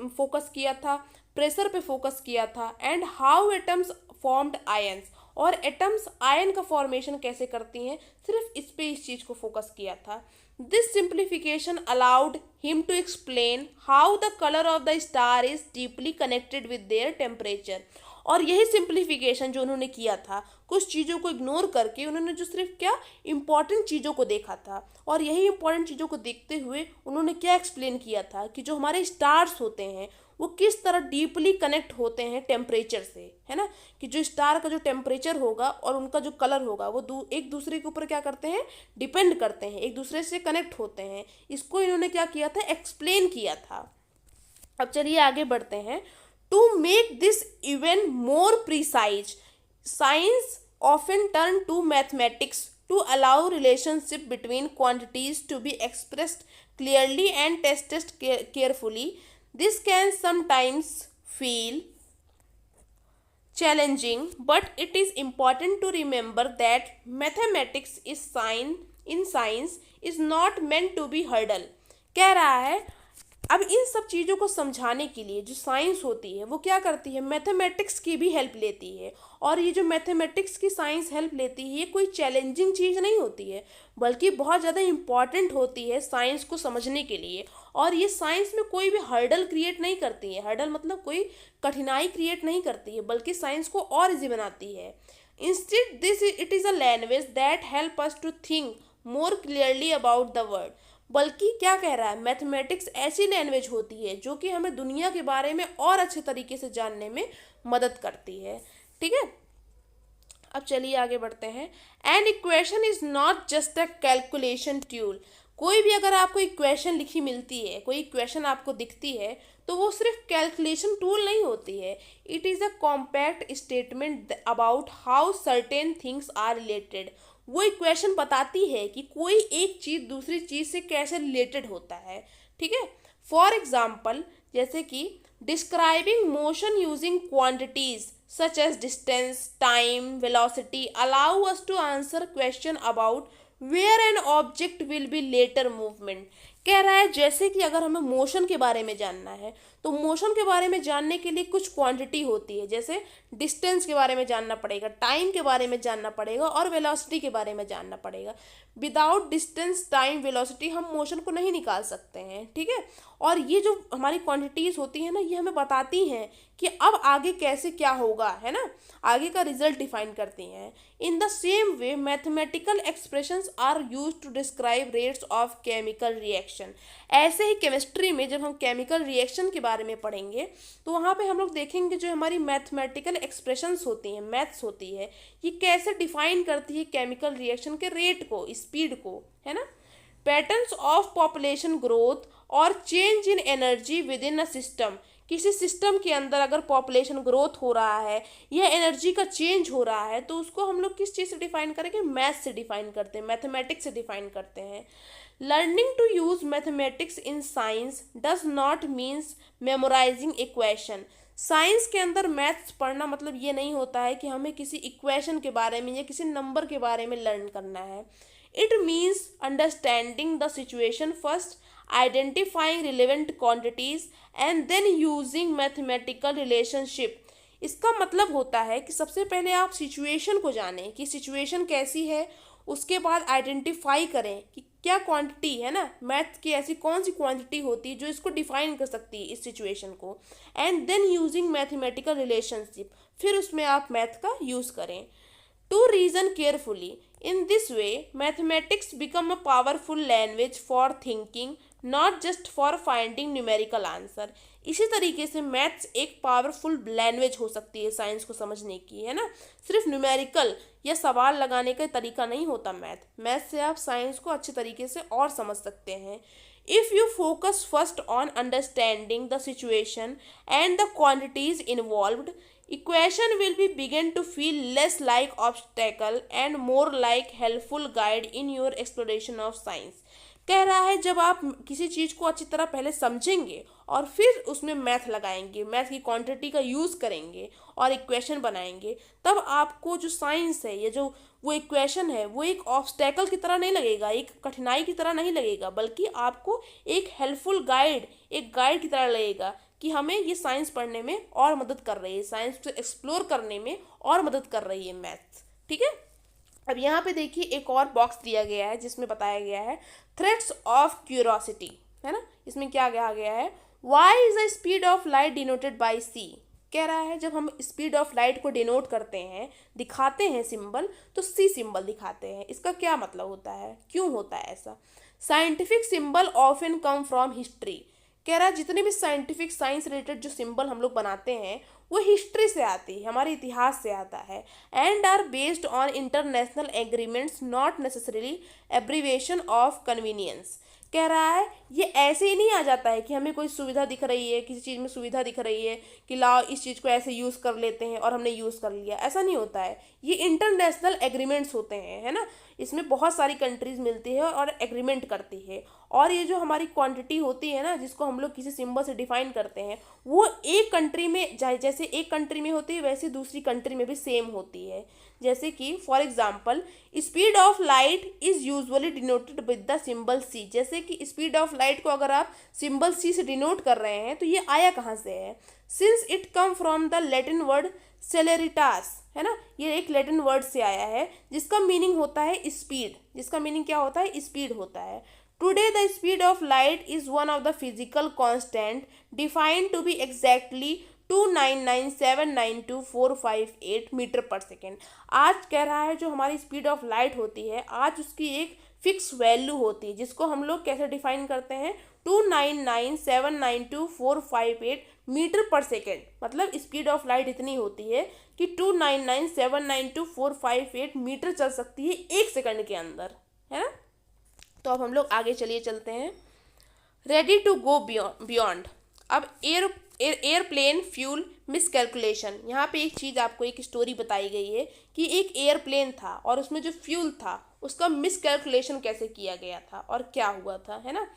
Speaker 1: फोकस किया था, प्रेशर पे फोकस किया था, and how atoms formed ions, और एटम्स आयन का फॉर्मेशन कैसे करती हैं, सिर्फ इस पे इस चीज़ को फोकस किया था। This simplification allowed him to explain how the colour of the star is deeply connected with their temperature. और यही सिंप्लीफिकेशन जो उन्होंने किया था, कुछ चीज़ों को इग्नोर करके उन्होंने जो सिर्फ क्या इंपॉर्टेंट चीज़ों को देखा था, और यही इंपॉर्टेंट चीज़ों को देखते हुए उन्होंने क्या एक्सप्लेन किया था कि जो हमारे स्टार्स होते हैं वो किस तरह डीपली कनेक्ट होते हैं टेम्परेचर से, है ना। कि जो स्टार का जो टेम्परेचर होगा और उनका जो कलर होगा वो एक दूसरे के ऊपर क्या करते हैं, डिपेंड करते हैं, एक दूसरे से कनेक्ट होते हैं। इसको इन्होंने क्या किया था, एक्सप्लेन किया था। अब चलिए आगे बढ़ते हैं। To make this even more precise, science often turn to mathematics to allow relationship between quantities to be expressed clearly and tested carefully. This can sometimes feel challenging, but it is important to remember that mathematics in science is not meant to be hurdle. कह रहा है अब इन सब चीज़ों को समझाने के लिए जो साइंस होती है वो क्या करती है, मैथमेटिक्स की भी हेल्प लेती है। और ये जो मैथमेटिक्स की साइंस हेल्प लेती है, ये कोई चैलेंजिंग चीज़ नहीं होती है, बल्कि बहुत ज़्यादा इम्पॉर्टेंट होती है साइंस को समझने के लिए। और ये साइंस में कोई भी हर्डल क्रिएट नहीं करती है, हर्डल मतलब कोई कठिनाई क्रिएट नहीं करती है, बल्कि साइंस को और ईजी बनाती है। Instead this it is a language that help us to think more clearly about the world. बल्कि क्या कह रहा है, मैथमेटिक्स ऐसी लैंग्वेज होती है जो कि हमें दुनिया के बारे में और अच्छे तरीके से जानने में मदद करती है। ठीक है, अब चलिए आगे बढ़ते हैं। An equation is not just a calculation tool. कोई भी अगर आपको इक्वेशन लिखी मिलती है, कोई इक्वेशन आपको दिखती है, तो वो सिर्फ कैलकुलेशन टूल नहीं होती है। It is a compact statement about how certain things are related. वो इक्वेशन बताती है कि कोई एक चीज़ दूसरी चीज़ से कैसे रिलेटेड होता है। ठीक है, फॉर एग्जाम्पल जैसे कि describing motion using quantities such as distance, time, velocity allow us to answer question about where an object will be later movement. कह रहा है जैसे कि अगर हमें मोशन के बारे में जानना है, तो मोशन के बारे में जानने के लिए कुछ क्वांटिटी होती है, जैसे डिस्टेंस के बारे में जानना पड़ेगा, टाइम के बारे में जानना पड़ेगा, और वेलोसिटी के बारे में जानना पड़ेगा। विदाउट डिस्टेंस, टाइम, वेलोसिटी हम मोशन को नहीं निकाल सकते हैं। ठीक है, और ये जो हमारी क्वांटिटीज होती है ना, ये हमें बताती हैं कि अब आगे कैसे क्या होगा, है ना, आगे का रिजल्ट डिफाइन करती हैं। In the same way mathematical expressions are use to describe rates of chemical reaction. ऐसे ही केमिस्ट्री में जब हम केमिकल रिएक्शन के बारे में पढ़ेंगे, तो वहाँ पे हम लोग देखेंगे जो हमारी मैथमेटिकल एक्सप्रेशंस होती हैं, मैथ्स होती है, ये कैसे डिफाइन करती है केमिकल रिएक्शन के रेट को, स्पीड को, है ना। पैटर्न्स ऑफ पॉपुलेशन ग्रोथ और change in energy with in a system. किसी सिस्टम के अंदर अगर पॉपुलेशन ग्रोथ हो रहा है या एनर्जी का चेंज हो रहा है, तो उसको हम लोग किस चीज़ से डिफाइन करेंगे, मैथ से डिफाइन करते हैं, मैथमेटिक्स से डिफाइन करते हैं। Learning to use mathematics in science does not means memorising equation. Science के अंदर मैथ्स पढ़ना मतलब ये नहीं होता है कि हमें किसी इक्वेशन के बारे में या किसी नंबर के बारे में लर्न करना है। It means understanding the situation first, identifying relevant quantities and then using mathematical relationship. इसका मतलब होता है कि सबसे पहले आप सिचुएशन को जानें कि सिचुएशन कैसी है, उसके बाद आइडेंटिफाई करें कि क्या क्वांटिटी है ना, मैथ की ऐसी कौन सी क्वांटिटी होती है जो इसको डिफाइन कर सकती है इस सिचुएशन को, and then using mathematical relationship, फिर उसमें आप मैथ का यूज़ करें। To reason carefully, in this way mathematics become a powerful language for thinking not just for finding numerical answer. इसी तरीके से मैथ्स एक पावरफुल लैंग्वेज हो सकती है साइंस को समझने की, है ना। सिर्फ न्यूमेरिकल या सवाल लगाने का तरीका नहीं होता मैथ से आप साइंस को अच्छे तरीके से और समझ सकते हैं। If you focus first on understanding the situation and the quantities involved, equation will be begin to feel less like obstacle and more like helpful guide in your exploration of science। कह रहा है जब आप किसी चीज़ को अच्छी तरह पहले समझेंगे और फिर उसमें मैथ लगाएंगे, मैथ की क्वांटिटी का यूज़ करेंगे और इक्वेशन बनाएंगे, तब आपको जो साइंस है या जो वो इक्वेशन है वो एक ऑब्स्टेकल की तरह नहीं लगेगा, एक कठिनाई की तरह नहीं लगेगा, बल्कि आपको एक हेल्पफुल गाइड, एक गाइड की तरह लगेगा कि हमें ये साइंस पढ़ने में और मदद कर रही है, साइंस को एक्सप्लोर करने में और मदद कर रही है मैथ्स। ठीक है, अब यहाँ पे देखिए एक और बॉक्स दिया गया है जिसमें बताया गया है थ्रेड्स ऑफ क्यूरोसिटी, है ना। इसमें क्या कहा गया है, why is the speed of light denoted by C. कह रहा है जब हम स्पीड ऑफ लाइट को डिनोट करते हैं, दिखाते हैं सिंबल, तो सी सिंबल दिखाते हैं। इसका क्या मतलब होता है, क्यों होता है ऐसा। Scientific symbol often come from history. कह रहा है जितने भी साइंटिफिक साइंस रिलेटेड जो सिंबल हम लोग बनाते हैं वो हिस्ट्री से आती है, हमारे इतिहास से आता है, and are based on international agreements not necessarily abbreviation of convenience. कह रहा है ये ऐसे ही नहीं आ जाता है कि हमें कोई सुविधा दिख रही है, किसी चीज़ में सुविधा दिख रही है कि लाओ इस चीज़ को ऐसे यूज़ कर लेते हैं और हमने यूज़ कर लिया, ऐसा नहीं होता है। ये इंटरनेशनल एग्रीमेंट्स होते हैं, है ना। इसमें बहुत सारी कंट्रीज मिलती है और एग्रीमेंट करती है, और ये जो हमारी क्वांटिटी होती है ना जिसको हम लोग किसी सिंबल से डिफाइन करते हैं, वो एक कंट्री में जैसे एक कंट्री में होती है वैसे दूसरी कंट्री में भी सेम होती है। जैसे कि for example speed of light is usually denoted with the symbol C. जैसे कि स्पीड ऑफ लाइट को अगर आप सिंबल सी से डिनोट कर रहे हैं तो ये आया कहाँ से है, since it come from the Latin word celeritas, है ना। ये एक लैटिन वर्ड से आया है जिसका मीनिंग होता है स्पीड, जिसका मीनिंग क्या होता है, स्पीड होता है। Today the speed of light is one of the physical constant defined to be exactly 299792458 metre per second. आज कह रहा है जो हमारी स्पीड ऑफ लाइट होती है आज उसकी एक फिक्स वैल्यू होती है जिसको हम लोग कैसे डिफाइन करते हैं, 299792458 मीटर पर सेकेंड। मतलब स्पीड ऑफ लाइट इतनी होती है कि 299792458 मीटर चल सकती है एक सेकंड के अंदर, है ना। तो अब हम लोग आगे चलते हैं। Ready to go beyond. अब एयरप्लेन फ्यूल मिसकैलकुलेशन। यहाँ पे एक चीज़ आपको एक स्टोरी बताई गई है कि एक एयरप्लेन था और उसमें जो फ्यूल था उसका मिसकैलकुलेशन कैसे किया गया था और क्या हुआ था, है ना।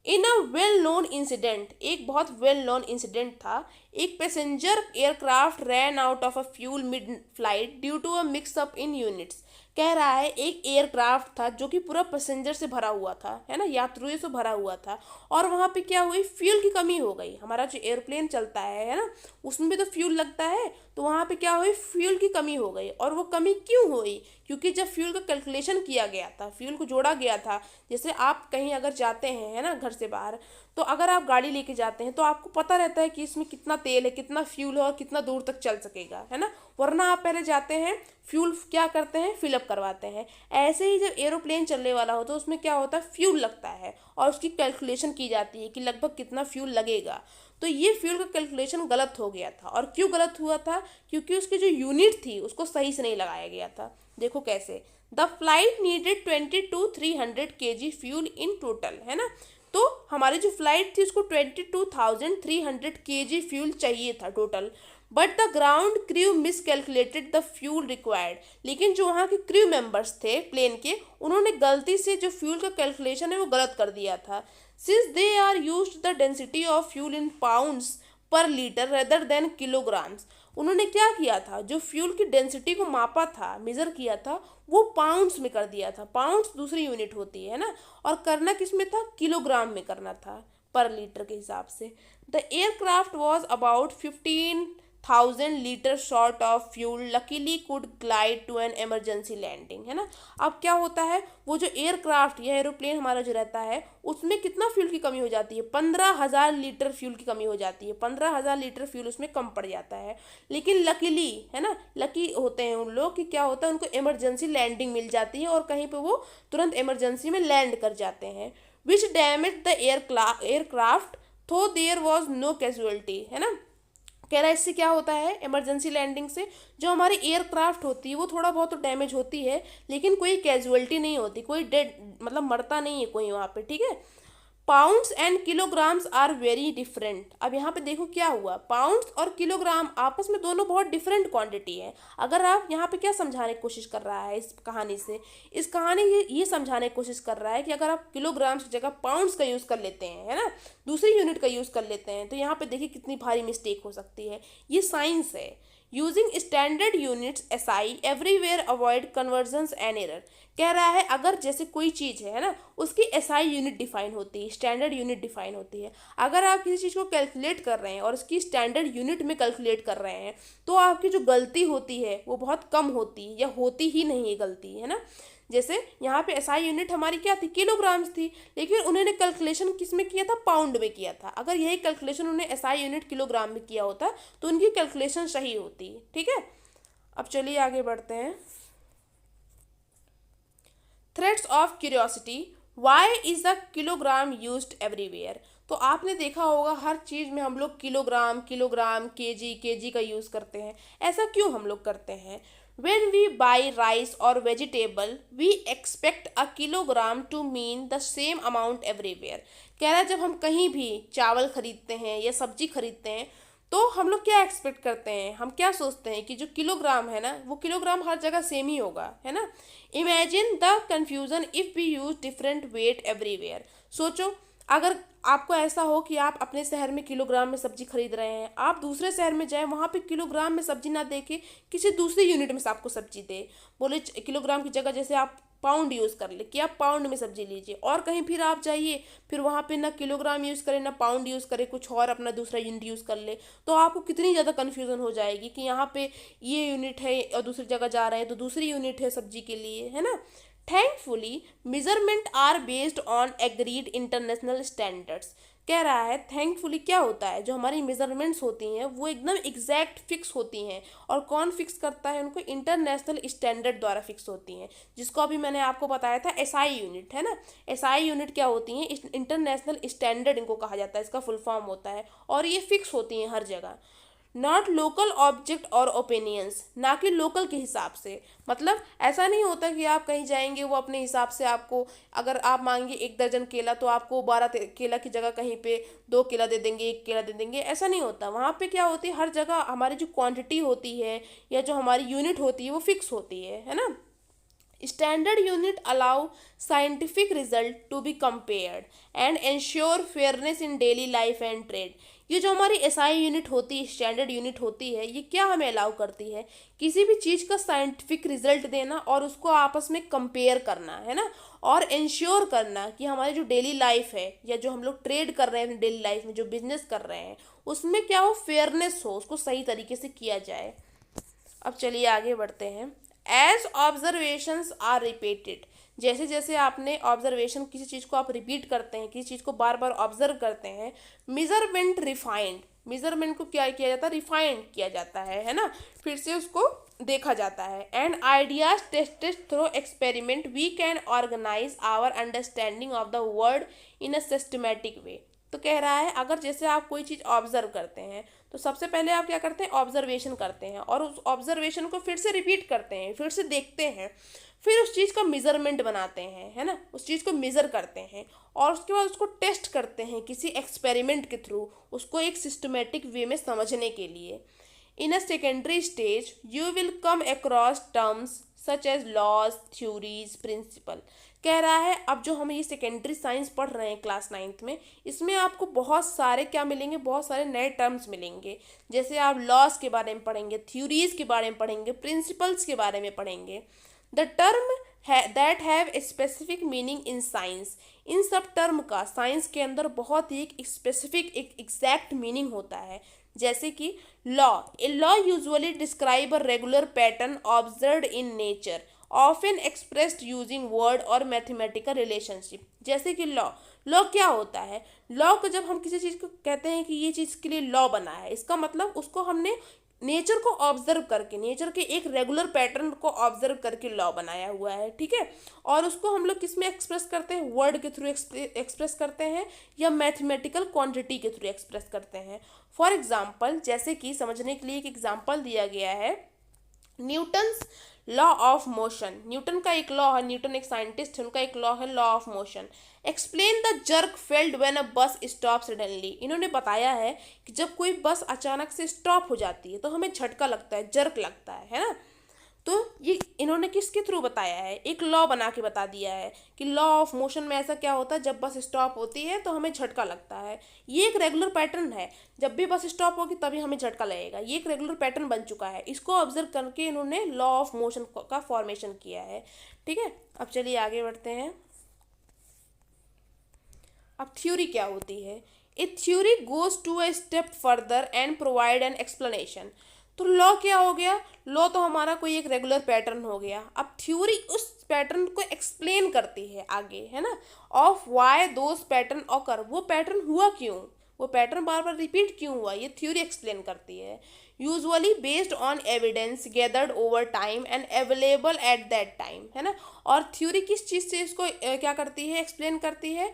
Speaker 1: In a well known incident, एक बहुत वेल नोन इंसिडेंट था। एक passenger aircraft ran out of a fuel mid flight due to a mix up in units. कह रहा है एक एयरक्राफ्ट था जो कि पूरा पैसेंजर से भरा हुआ था, है ना, यात्रियों से भरा हुआ था, और वहाँ पे क्या हुई, फ्यूल की कमी हो गई। हमारा जो एयरप्लेन चलता है ना, उसमें भी तो फ्यूल लगता है, तो वहाँ पे क्या हुई, फ्यूल की कमी हो गई। और वो कमी क्यों हुई, क्योंकि जब फ्यूल का कैलकुलेशन किया गया था, फ्यूल को जोड़ा गया था। जैसे आप कहीं अगर जाते हैं, है ना, घर से बाहर, तो अगर आप गाड़ी लेके जाते हैं तो आपको पता रहता है कि इसमें कितना तेल है, कितना फ्यूल है और कितना दूर तक चल सकेगा, है ना। वरना आप पहले जाते हैं फ्यूल क्या करते हैं, फिलअप करवाते हैं। ऐसे ही जब एरोप्लेन चलने वाला हो तो उसमें क्या होता है, फ्यूल लगता है और उसकी कैलकुलेशन की जाती है कि लगभग कितना फ्यूल लगेगा। तो ये फ्यूल का कैलकुलेशन गलत हो गया था। और क्यों गलत हुआ था, क्योंकि उसकी जो यूनिट थी उसको सही से नहीं लगाया गया था। देखो कैसे, the flight needed 22,300 kg fuel in total, है ना। तो हमारी जो फ्लाइट थी उसको 22,300 kg फ्यूल चाहिए था total, but the ground crew miscalculated the fuel required. लेकिन जो वहाँ के क्रू मेंबर्स थे प्लेन के, उन्होंने गलती से जो फ्यूल का कैलकुलेशन है वो गलत कर दिया था। Since they are used the density of fuel in pounds per litre rather than kilograms. उन्होंने क्या किया था, जो फ्यूल की डेंसिटी को मापा था, मेजर किया था, वो पाउंड्स में कर दिया था। पाउंड्स दूसरी यूनिट होती है ना, और करना किस में था, किलोग्राम में करना था, पर लीटर के हिसाब से। The aircraft was about 15,000 litre short of fuel, luckily could glide to an emergency landing, है ना। अब क्या होता है, वो जो एयरक्राफ्ट या एरोप्लेन हमारा जो रहता है, उसमें कितना फ्यूल की कमी हो जाती है, 15,000 लीटर फ्यूल की कमी हो जाती है। 15,000 लीटर फ्यूल उसमें कम पड़ जाता है। लेकिन लकीली, है ना, लकी होते हैं उन लोग कि क्या होता है, उनको इमरजेंसी लैंडिंग मिल जाती है और कहीं पे वो तुरंत इमरजेंसी में लैंड कर जाते हैं। विच डैमेज द एयरक्राफ्ट थो देयर वॉज नो कैजुअलिटी, है ना। कह रहा है इससे क्या होता है, इमरजेंसी लैंडिंग से जो हमारी एयरक्राफ्ट होती है वो थोड़ा बहुत तो डैमेज होती है, लेकिन कोई कैजुअलिटी नहीं होती, कोई डेड मतलब मरता नहीं है कोई वहाँ पे, ठीक है। Pounds and kilograms are very different. अब यहाँ पे देखो क्या हुआ, पाउंड्स और किलोग्राम आपस में दोनों बहुत डिफरेंट क्वांटिटी है। अगर आप यहाँ पे क्या समझाने की कोशिश कर रहा है इस कहानी से, इस कहानी ये समझाने की कोशिश कर रहा है कि अगर आप किलोग्राम्स की जगह पाउंड्स का यूज़ कर लेते हैं, है ना, दूसरी यूनिट का यूज़ कर लेते हैं, तो यहाँ पे देखिए कितनी भारी मिस्टेक हो सकती है। ये साइंस है। Using standard units SI everywhere avoid convergence and error. कह रहा है अगर जैसे कोई चीज़ है ना, उसकी एसआई यूनिट डिफाइन होती है, स्टैंडर्ड यूनिट डिफाइन होती है। अगर आप किसी चीज़ को कैलकुलेट कर रहे हैं और उसकी स्टैंडर्ड यूनिट में कैलकुलेट कर रहे हैं, तो आपकी जो गलती होती है वो बहुत कम होती है या होती ही नहीं है गलती, है ना। जैसे यहाँ पे एसआई यूनिट हमारी क्या थी, किलोग्राम्स थी, लेकिन उन्होंने कैलकुलेशन किस में किया था, पाउंड में किया था। अगर यही कैलकुलेशन उन्हें एसआई यूनिट किलोग्राम में किया होता तो उनकी कैलकुलेशन सही होती, ठीक है। अब चलिए आगे बढ़ते हैं। Threads of curiosity, why is the kilogram used everywhere. तो आपने देखा होगा हर चीज़ में हम लोग किलोग्राम किलोग्राम, केजी का यूज़ करते हैं। ऐसा क्यों हम लोग करते हैं। When we buy rice or vegetable, we expect a kilogram to mean the same amount everywhere। कह रहा है जब हम कहीं भी चावल खरीदते हैं या सब्जी खरीदते हैं, तो हम लोग क्या एक्सपेक्ट करते हैं, हम क्या सोचते हैं कि जो किलोग्राम है ना, वो किलोग्राम हर जगह सेम ही होगा, है ना। Imagine the confusion if we use different weight everywhere. सोचो अगर आपको ऐसा हो कि आप अपने शहर में किलोग्राम में सब्जी खरीद रहे हैं, आप दूसरे शहर में जाएं, वहाँ पे किलोग्राम में सब्जी ना दे के किसी दूसरी यूनिट में से आपको सब्जी दे, बोले किलोग्राम की जगह जैसे आप पाउंड यूज़ कर ले कि आप पाउंड में सब्जी लीजिए, और कहीं फिर आप जाइए फिर वहाँ पे ना किलोग्राम यूज़ करें ना पाउंड यूज़ करें, कुछ और अपना दूसरा यूनिट यूज़ कर ले, तो आपको कितनी ज़्यादा कन्फ्यूज़न हो जाएगी कि यहाँ पे ये यूनिट है और दूसरी जगह जा रहे हैं तो दूसरी यूनिट है सब्जी के लिए, है ना। Thankfully measurement are based on agreed international standards. कह रहा है थैंकफुली क्या होता है, जो हमारी मेजरमेंट्स होती हैं वो एकदम एग्जैक्ट फिक्स होती हैं, और कौन फिक्स करता है उनको, इंटरनेशनल स्टैंडर्ड द्वारा फिक्स होती हैं, जिसको अभी मैंने आपको बताया था एसआई यूनिट, है ना। एसआई यूनिट क्या होती हैं, इंटरनेशनल स्टैंडर्ड इनको कहा जाता है, इसका फुल फॉर्म होता है, और ये फिक्स होती हैं हर जगह। नॉट लोकल ऑब्जेक्ट और ओपिनियंस, ना कि लोकल के हिसाब से। मतलब ऐसा नहीं होता कि आप कहीं जाएंगे वो अपने हिसाब से आपको, अगर आप मांगे 1 दर्जन केला तो आपको 12 केला की जगह कहीं पे 2 केला दे देंगे, 1 केला दे देंगे, ऐसा नहीं होता। वहाँ पे क्या होती है, हर जगह हमारी जो क्वांटिटी होती है या जो हमारी यूनिट होती है वो फिक्स होती है ना। Standard unit allow scientific result to be compared and ensure fairness in daily life and trade. ये जो हमारी एसआई यूनिट होती है, स्टैंडर्ड यूनिट होती है, ये क्या हमें अलाउ करती है, किसी भी चीज़ का साइंटिफिक रिजल्ट देना और उसको आपस में कंपेयर करना, है ना, और इंश्योर करना कि हमारी जो डेली लाइफ है या जो हम लोग ट्रेड कर रहे हैं अपनी डेली लाइफ में, जो बिजनेस कर रहे हैं, उसमें क्या हो, फेयरनेस हो, उसको सही तरीके से किया जाए। अब चलिए आगे बढ़ते हैं। एज ऑब्जर्वेशंस आर रिपीटेड, जैसे जैसे आपने ऑब्जर्वेशन, किसी चीज़ को आप रिपीट करते हैं, किसी चीज़ को बार बार ऑब्जर्व करते हैं, मेजरमेंट रिफाइंड, मेजरमेंट को क्या किया जाता है, रिफाइंड किया जाता है ना, फिर से उसको देखा जाता है। And ideas tested through experiment we can organise our understanding of the world in a systematic way. तो कह रहा है अगर जैसे आप कोई चीज़ ऑब्जर्व करते हैं तो सबसे पहले आप क्या करते हैं, ऑब्जर्वेशन करते हैं, और उस ऑब्जर्वेशन को फिर से रिपीट करते हैं, फिर से देखते हैं, फिर उस चीज़ का मेजरमेंट बनाते हैं, है ना, उस चीज़ को मेज़र करते हैं, और उसके बाद उसको टेस्ट करते हैं किसी एक्सपेरिमेंट के थ्रू, उसको एक सिस्टमेटिक वे में समझने के लिए। In a secondary stage, you will come across terms such as laws, theories, principle. कह रहा है अब जो हम ये सेकेंडरी साइंस पढ़ रहे हैं क्लास 9th में, इसमें आपको बहुत सारे क्या मिलेंगे, बहुत सारे नए टर्म्स मिलेंगे। जैसे आप लॉस के बारे में पढ़ेंगे, थ्योरीज के बारे में पढ़ेंगे, प्रिंसिपल्स के बारे में पढ़ेंगे। The term that have a specific meaning in science, इन सब टर्म का साइंस के अंदर बहुत ही एक स्पेसिफिक, एक एग्जैक्ट मीनिंग होता है। जैसे कि law, a law usually describe a regular pattern observed in nature, often expressed using word और मैथमेटिकल रिलेशनशिप। जैसे कि लॉ, लॉ क्या होता है? लॉ को जब हम किसी चीज़ को कहते हैं कि ये चीज़ के लिए लॉ बना है, इसका मतलब उसको हमने नेचर को ऑब्जर्व करके, नेचर के एक रेगुलर पैटर्न को ऑब्जर्व करके लॉ बनाया हुआ है, ठीक है। और उसको हम लोग किस में एक्सप्रेस करते हैं? वर्ड के थ्रू एक्सप्रेस करते हैं या मैथमेटिकल क्वांटिटी के थ्रू एक्सप्रेस करते हैं। फॉर एग्जाम्पल, जैसे कि समझने के लिए एक एग्जाम्पल दिया गया है, Newton's law of motion. Newton का एक लॉ है, न्यूटन एक साइंटिस्ट है, उनका एक लॉ है law of motion. Explain the jerk failed when a bus stop suddenly. इन्होंने बताया है कि जब कोई बस अचानक से स्टॉप हो जाती है तो हमें झटका लगता है, जर्क लगता है ना। तो ये इन्होंने किसके थ्रू बताया है? एक लॉ बना के बता दिया है कि लॉ ऑफ मोशन में ऐसा क्या होता है, जब बस स्टॉप होती है तो हमें झटका लगता है। ये एक रेगुलर पैटर्न है, जब भी बस स्टॉप होगी तभी हमें झटका लगेगा। ये एक रेगुलर पैटर्न बन चुका है, इसको ऑब्जर्व करके इन्होंने लॉ ऑफ मोशन का फॉर्मेशन किया है, ठीक है। अब चलिए आगे बढ़ते हैं। अब थ्योरी क्या होती है? A theory goes to a step further and provide an explanation. तो लॉ क्या हो गया? लॉ तो हमारा कोई एक रेगुलर पैटर्न हो गया। अब थ्योरी उस पैटर्न को एक्सप्लेन करती है आगे, है ना, of why those pattern occur, वो पैटर्न हुआ क्यों, वो पैटर्न बार बार रिपीट क्यों हुआ, ये थ्योरी एक्सप्लेन करती है। Usually based on evidence gathered over time and available at that time, है ना। और थ्योरी किस चीज़ से इसको क्या करती है, एक्सप्लेन करती है?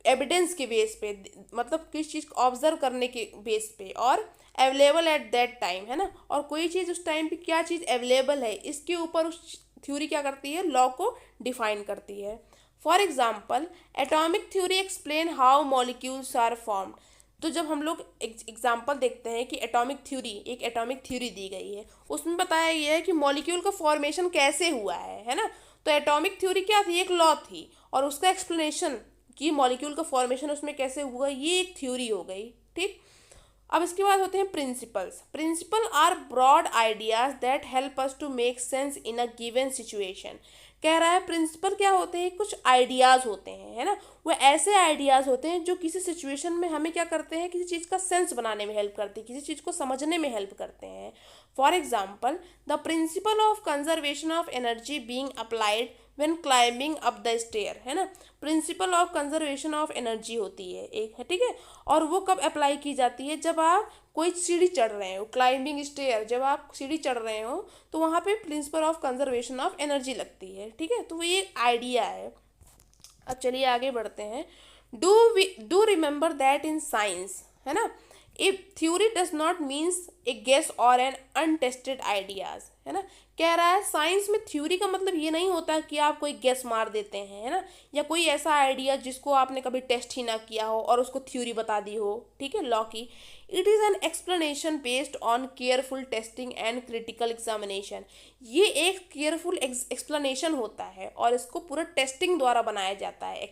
Speaker 1: एविडेंस के बेस पे, मतलब किस चीज़ को ऑब्जर्व करने के बेस पे, और अवेलेबल एट दैट टाइम, है ना। और कोई चीज़ उस टाइम पे क्या चीज़ अवेलेबल है, इसके ऊपर उस थ्योरी क्या करती है, लॉ को डिफाइन करती है। For example, atomic theory explain how molecules are formed. तो जब हम लोग एग्जाम्पल देखते हैं कि एटॉमिक थ्योरी, एक एटॉमिक थ्योरी दी गई है, उसमें बताया गया है कि मॉलिक्यूल का फॉर्मेशन कैसे हुआ है ना। तो एटॉमिक थ्योरी क्या थी? एक लॉ थी, और उसका एक्सप्लेनेशन कि मॉलिक्यूल का फॉर्मेशन उसमें कैसे हुआ, ये एक थ्योरी हो गई, ठीक। अब इसके बाद होते हैं principles. Principle are broad ideas that help us to make sense in a given situation. कह रहा है प्रिंसिपल क्या होते हैं? कुछ आइडियाज़ होते हैं, है ना। वो ऐसे आइडियाज़ होते हैं जो किसी सिचुएशन में हमें क्या करते हैं, किसी चीज़ का सेंस बनाने में हेल्प करते हैं, किसी चीज़ को समझने में हेल्प करते हैं। For example, the principle of conservation of energy being applied when climbing up the stair, है ना। Principle of conservation of energy होती है एक, है, ठीक है। और वो कब अप्लाई की जाती है? जब आप कोई सीढ़ी चढ़ रहे हो, क्लाइंबिंग स्टेयर, जब आप सीढ़ी चढ़ रहे हो तो वहाँ पे principal of conservation of energy लगती है, ठीक है। तो वो ये आइडिया है। अब चलिए आगे बढ़ते हैं। Do remember that in science, है ना, a theory does not means a guess और एन अनटेस्टेड आइडियाज, है ना। कह रहा है साइंस में थ्योरी का मतलब ये नहीं होता कि आप कोई गेस मार देते हैं, है ना, या कोई ऐसा आइडिया जिसको आपने कभी टेस्ट ही ना किया हो और उसको थ्योरी बता दी हो, ठीक है, लॉ की। It is an explanation based on careful testing and critical examination. ये एक केयरफुल एक्सप्लेनेशन होता है और इसको पूरा टेस्टिंग द्वारा बनाया जाता है,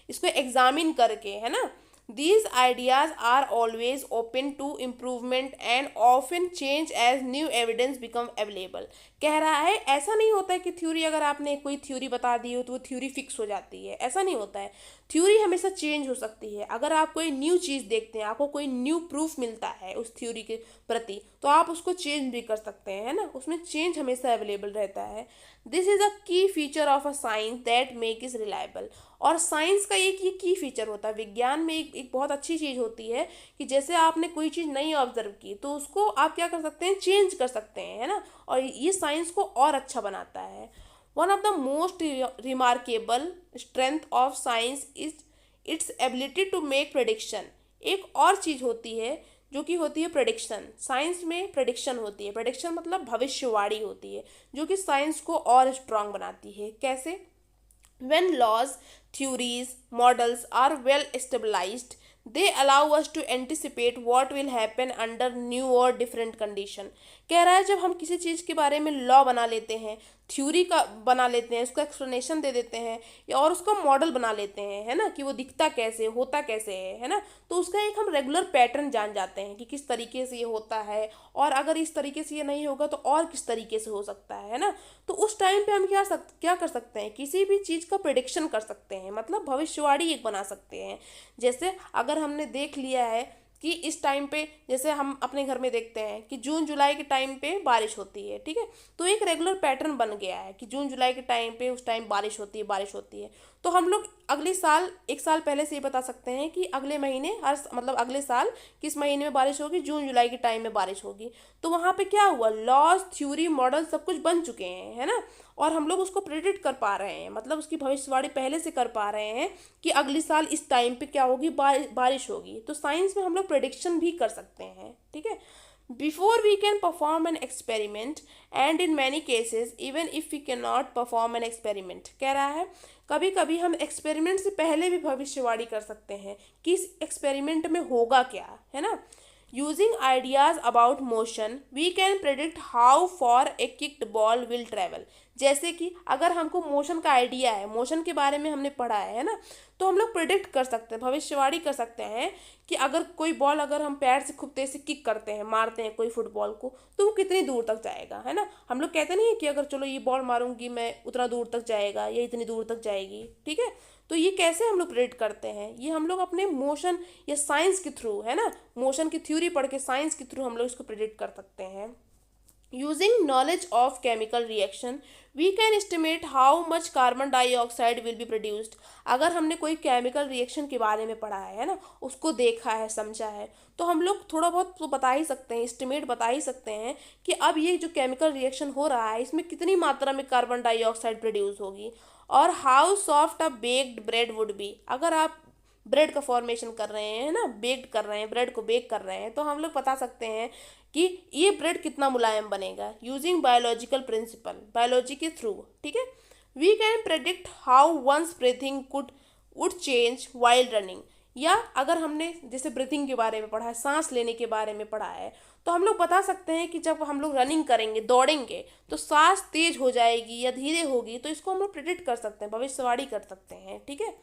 Speaker 1: इसको एग्जामिन करके, है ना। These ideas are always open to improvement and often change as new evidence become available। कह रहा है ऐसा नहीं होता है कि थ्योरी, अगर आपने कोई थ्योरी बता दी हो तो वो थ्योरी फिक्स हो जाती है, ऐसा नहीं होता है। थ्योरी हमेशा चेंज हो सकती है। अगर आप कोई न्यू चीज़ देखते हैं, आपको कोई न्यू प्रूफ मिलता है उस थ्योरी के प्रति, तो आप उसको चेंज भी कर सकते हैं, है ना, उसमें चेंज हमेशा अवेलेबल रहता है। दिस इज़ अ की feature of a science that make is reliable. और साइंस का एक ये की फीचर होता है, विज्ञान में एक बहुत अच्छी चीज़ होती है कि जैसे आपने कोई चीज़ नहीं ऑब्जर्व की तो उसको आप क्या कर सकते हैं, चेंज कर सकते हैं, है ना। और ये साइंस को और अच्छा बनाता है। One of the most remarkable strength of science is its ability to make prediction. एक और चीज़ होती है जो कि होती है प्रेडिक्शन। साइंस में प्रेडिक्शन होती है, प्रेडिक्शन मतलब भविष्यवाणी होती है, जो कि साइंस को और स्ट्रांग बनाती है। कैसे? When laws, theories, models are well established, they allow us to anticipate what will happen under new और डिफरेंट कंडीशन। कह रहा है जब हम किसी चीज़ के बारे में लॉ बना लेते हैं, थ्योरी का बना लेते हैं, उसका एक्सप्लेनेशन दे देते हैं या और उसका मॉडल बना लेते हैं, है ना, कि वो दिखता कैसे, होता कैसे है ना, तो उसका एक हम रेगुलर पैटर्न जान जाते हैं कि किस तरीके से ये होता है, और अगर इस तरीके से ये नहीं होगा तो और किस तरीके से हो सकता है ना। तो उस टाइम पे हम क्या कर सकते हैं, किसी भी चीज़ का प्रिडिक्शन कर सकते हैं, मतलब भविष्यवाणी एक बना सकते हैं। जैसे अगर हमने देख लिया है कि इस टाइम पे, जैसे हम अपने घर में देखते हैं कि जून जुलाई के टाइम पे बारिश होती है, ठीक है, तो एक रेगुलर पैटर्न बन गया है कि जून जुलाई के टाइम पे उस टाइम बारिश होती है, बारिश होती है। तो हम लोग अगले साल, एक साल पहले से ये बता सकते हैं कि अगले महीने मतलब अगले साल किस महीने में बारिश होगी, जून जुलाई के टाइम में बारिश होगी। तो वहाँ पे क्या हुआ, लॉज, थ्योरी, मॉडल सब कुछ बन चुके हैं, है ना, और हम लोग उसको प्रेडिक्ट कर पा रहे हैं, मतलब उसकी भविष्यवाणी पहले से कर पा रहे हैं कि अगले साल इस टाइम पे क्या होगी, बारिश होगी। तो साइंस में हम लोग प्रेडिक्शन भी कर सकते हैं, ठीक है। Before we can perform an experiment and in many cases even if we can not perform an experiment, कह रहा है कभी कभी हम एक्सपेरिमेंट से पहले भी भविष्यवाणी कर सकते हैं कि इस एक्सपेरिमेंट में होगा क्या, है ना। Using ideas about motion we can predict how far a kicked ball will travel. जैसे कि अगर हमको मोशन का आइडिया है, मोशन के बारे में हमने पढ़ा है ना, तो हम लोग प्रेडिक्ट कर सकते हैं, भविष्यवाणी कर सकते हैं कि अगर कोई बॉल, अगर हम पैर से खूब तेज से किक करते हैं, मारते हैं कोई फुटबॉल को, तो वो कितनी दूर तक जाएगा, है ना। हम लोग कहते नहीं है कि अगर चलो ये बॉल मारूंगी मैं, उतना दूर तक जाएगा, ये इतनी दूर तक जाएगी, ठीक है। तो ये कैसे हम लोग प्रेडिक्ट करते हैं, ये हम लोग अपने मोशन या साइंस के थ्रू, है ना, मोशन की थ्योरी पढ़ के साइंस के थ्रू हम लोग इसको प्रेडिक्ट कर सकते हैं। Using knowledge of chemical reaction, we can estimate how much carbon dioxide will be produced। अगर हमने कोई केमिकल रिएक्शन के बारे में पढ़ा है ना, उसको देखा है, समझा है, तो हम लोग थोड़ा बहुत तो बता ही सकते हैं, एस्टिमेट बता ही सकते हैं कि अब ये जो केमिकल रिएक्शन हो रहा है इसमें कितनी मात्रा में कार्बन डाइऑक्साइड प्रोड्यूस होगी, और how soft a baked bread would be. अगर आप ब्रेड का फॉर्मेशन कर रहे हैं ना, बेक्ड कर रहे हैं, ब्रेड को बेक कर रहे हैं, तो हम लोग बता सकते हैं कि ये ब्रेड कितना मुलायम बनेगा, यूजिंग बायोलॉजिकल प्रिंसिपल, बायोलॉजी के थ्रू, ठीक है। We can predict how one's breathing would change while running. या अगर हमने जैसे ब्रीथिंग के बारे में पढ़ा है, सांस लेने के बारे में पढ़ा है, तो हम लोग बता सकते हैं कि जब हम लोग रनिंग करेंगे, दौड़ेंगे, तो सांस तेज हो जाएगी या धीरे होगी, तो इसको हम लोग प्रेडिक्ट कर सकते हैं, भविष्यवाणी कर सकते हैं, ठीक है।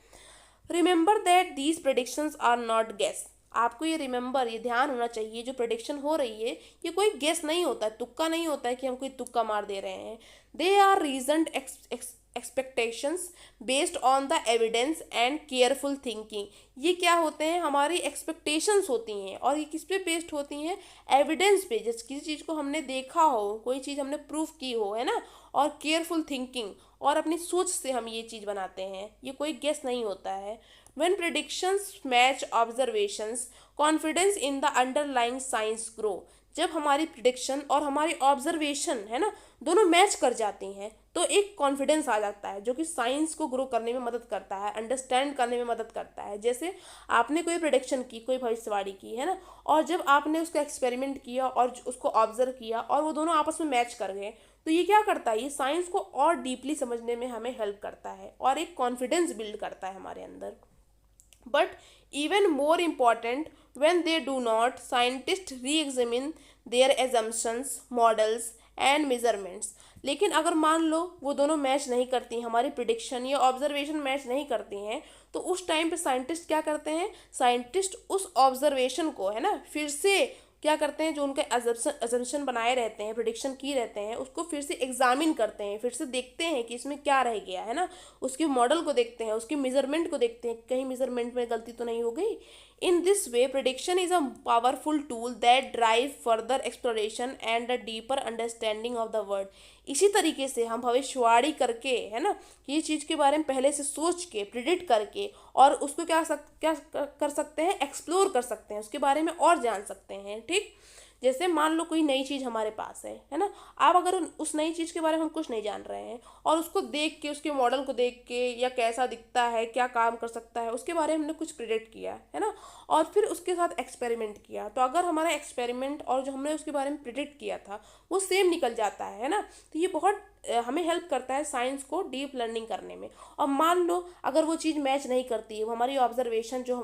Speaker 1: Remember that these predictions are not guess. आपको ये रिमेंबर, ये ध्यान होना चाहिए, जो प्रेडिक्शन हो रही है ये कोई गेस नहीं होता है, तुक्का नहीं होता है कि हम कोई तुक्का मार दे रहे हैं। They are reasoned expectations based on the evidence and careful thinking. ये क्या होते हैं, हमारी एक्सपेक्टेशंस होती हैं, और ये किस पे बेस्ड होती हैं, एविडेंस पे, जिस किसी चीज़ को हमने देखा हो, कोई चीज़ हमने प्रूफ की हो, है ना, और केयरफुल थिंकिंग, और अपनी सोच से हम ये चीज़ बनाते हैं, ये कोई गेस नहीं होता है। When predictions match observations, confidence in the underlying science grow। जब हमारी प्रिडिक्शन और हमारी ऑब्जर्वेशन, है ना, दोनों मैच कर जाती हैं, तो एक कॉन्फिडेंस आ जाता है जो कि साइंस को ग्रो करने में मदद करता है, अंडरस्टैंड करने में मदद करता है। जैसे आपने कोई प्रिडिक्शन की, कोई भविष्यवाणी की, है ना, और जब आपने उसका एक्सपेरिमेंट किया और उसको ऑब्जर्व किया और वो दोनों आपस में मैच कर गए, तो ये क्या करता है, ये साइंस को और डीपली समझने में हमें हेल्प करता है और एक कॉन्फिडेंस बिल्ड करता है हमारे अंदर। But even more important, when they do not, scientists re-examine their assumptions, models and measurements। लेकिन अगर मान लो वो दोनों मैच नहीं करती, हमारी प्रिडिक्शन या ऑब्जर्वेशन मैच नहीं करती हैं, तो उस टाइम पे साइंटिस्ट क्या करते हैं, साइंटिस्ट उस ऑब्जर्वेशन को, है ना, फिर से क्या करते हैं, जो उनके अजम्पशन बनाए रहते हैं, प्रिडिक्शन की रहते हैं, उसको फिर से एग्जामिन करते हैं, फिर से देखते हैं कि इसमें क्या रह गया, है ना, उसके मॉडल को देखते हैं, उसके मेजरमेंट को देखते हैं, कहीं मेजरमेंट में गलती तो नहीं हो गई। इन this way prediction is a powerful tool that drive further exploration and a deeper understanding of the world. इसी तरीके से हम भविष्यवाणी करके, है ना, ये चीज़ के बारे में पहले से सोच के, प्रिडिक्ट करके, और उसको क्या कर सकते हैं, एक्सप्लोर कर सकते हैं, उसके बारे में और जान सकते हैं, ठीक। जैसे मान लो कोई नई चीज़ हमारे पास है ना, आप अगर उस नई चीज़ के बारे में हम कुछ नहीं जान रहे हैं और उसको देख के, उसके मॉडल को देख के, या कैसा दिखता है, क्या काम कर सकता है, उसके बारे में हमने कुछ प्रिडिक्ट किया, है ना, और फिर उसके साथ एक्सपेरिमेंट किया, तो अगर हमारा एक्सपेरिमेंट और जो हमने उसके बारे में प्रिडिक्ट किया था वो सेम निकल जाता है ना, तो ये बहुत हमें हेल्प करता है साइंस को डीप लर्निंग करने में। और मान लो अगर वो चीज़ मैच नहीं करती है, वो हमारी ऑब्जर्वेशन जो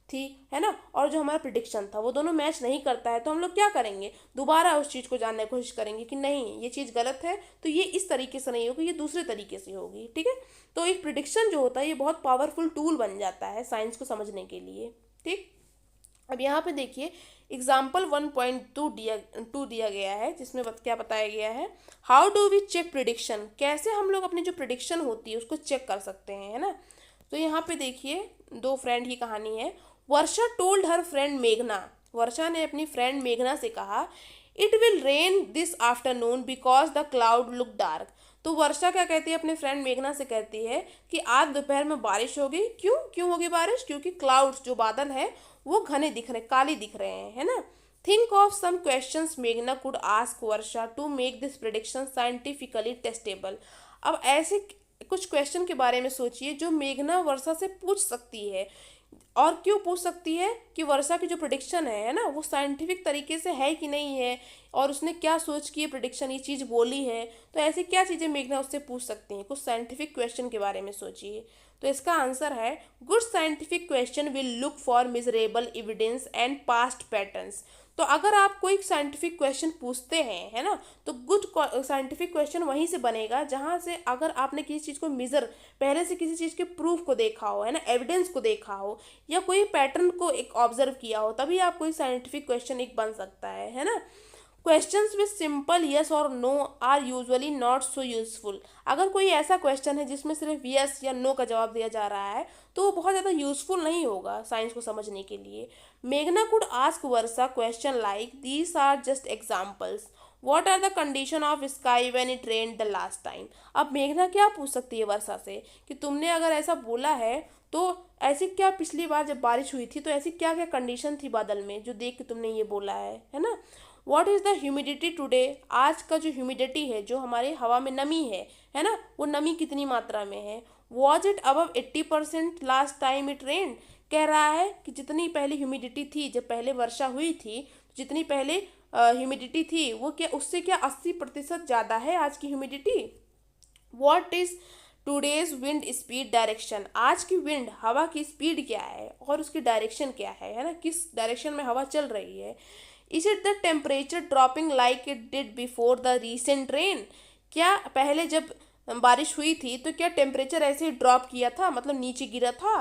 Speaker 1: थी, है ना, और जो हमारा प्रिडिक्शन था वो दोनों मैच नहीं करता है, तो हम लोग क्या करेंगे, दोबारा उस चीज़ को जानने की कोशिश करेंगे कि नहीं ये चीज़ गलत है, तो ये इस तरीके से नहीं होगी, ये दूसरे तरीके से होगी, ठीक है। तो एक प्रिडिक्शन जो होता है ये बहुत पावरफुल टूल बन जाता है साइंस को समझने के लिए, ठीक। अब यहाँ पे देखिए एग्जाम्पल 1.2 दिया गया है, जिसमें क्या बताया गया है, how do we check prediction, कैसे हम लोग अपनी जो प्रिडिक्शन होती है उसको चेक कर सकते हैं, है ना। तो यहाँ पे देखिए दो फ्रेंड की कहानी है। वर्षा टोल्ड हर फ्रेंड मेघना, वर्षा ने अपनी फ्रेंड मेघना से कहा, it will rain this afternoon because the cloud look dark. तो वर्षा क्या कहती है अपने फ्रेंड मेघना से, कहती है कि आज दोपहर में बारिश होगी, क्यों क्यों होगी बारिश, क्योंकि क्लाउड्स जो बादल हैं वो घने दिख रहे, काले दिख रहे हैं, है ना। थिंक ऑफ सम क्वेश्चंस मेघना could ask Varsha to make this prediction scientifically testable. अब ऐसे कुछ क्वेश्चन के बारे में सोचिए जो मेघना वर्षा से पूछ सकती है, और क्यों पूछ सकती है कि वर्षा की जो प्रिडिक्शन है ना, वो साइंटिफिक तरीके से है कि नहीं है, और उसने क्या सोच की प्रिडिक्शन ये चीज़ बोली है। तो ऐसी क्या चीज़ें मेघना उससे पूछ सकती हैं, कुछ साइंटिफिक क्वेश्चन के बारे में सोचिए। तो इसका आंसर है good scientific question will look for miserable evidence and past patterns. तो अगर आप कोई साइंटिफिक क्वेश्चन पूछते हैं, है ना, तो गुड साइंटिफिक क्वेश्चन वहीं से बनेगा जहाँ से अगर आपने किसी चीज़ को पहले से किसी चीज़ के प्रूफ को देखा हो, है ना, एविडेंस को देखा हो, या कोई पैटर्न को एक ऑब्जर्व किया हो, तभी आप कोई साइंटिफिक क्वेश्चन एक बन सकता है ना। क्वेश्चंस विद सिंपल यस और no are usually not so useful. अगर कोई ऐसा क्वेश्चन है जिसमें सिर्फ यस या नो का जवाब दिया जा रहा है, तो वो बहुत ज़्यादा यूजफुल नहीं होगा साइंस को समझने के लिए। मेघना could ask Varsha question like these are just examples, what are the condition of sky when it rained the last time. अब मेघना क्या पूछ सकती है वर्षा से कि तुमने अगर ऐसा बोला है तो ऐसी क्या पिछली बार जब बारिश हुई थी तो ऐसी क्या क्या कंडीशन थी बादल में जो देख के तुमने ये बोला है ना। What is the humidity today, आज का जो ह्यूमिडिटी है, जो हमारे हवा में नमी है ना, वो नमी कितनी मात्रा में है। Was it above 80% last time it rain, कह रहा है कि जितनी पहले ह्यूमिडिटी थी, जब पहले वर्षा हुई थी, जितनी पहले ह्यूमिडिटी थी वो क्या उससे क्या 80% ज़्यादा है आज की humidity. What is today's wind speed direction, आज की विंड हवा की स्पीड क्या है और उसकी डायरेक्शन क्या है ना, किस डायरेक्शन में हवा चल रही है। Is it the temperature dropping like it did before the recent rain, क्या पहले जब बारिश हुई थी तो क्या टेम्परेचर ऐसे ही ड्रॉप किया था, मतलब नीचे गिरा था।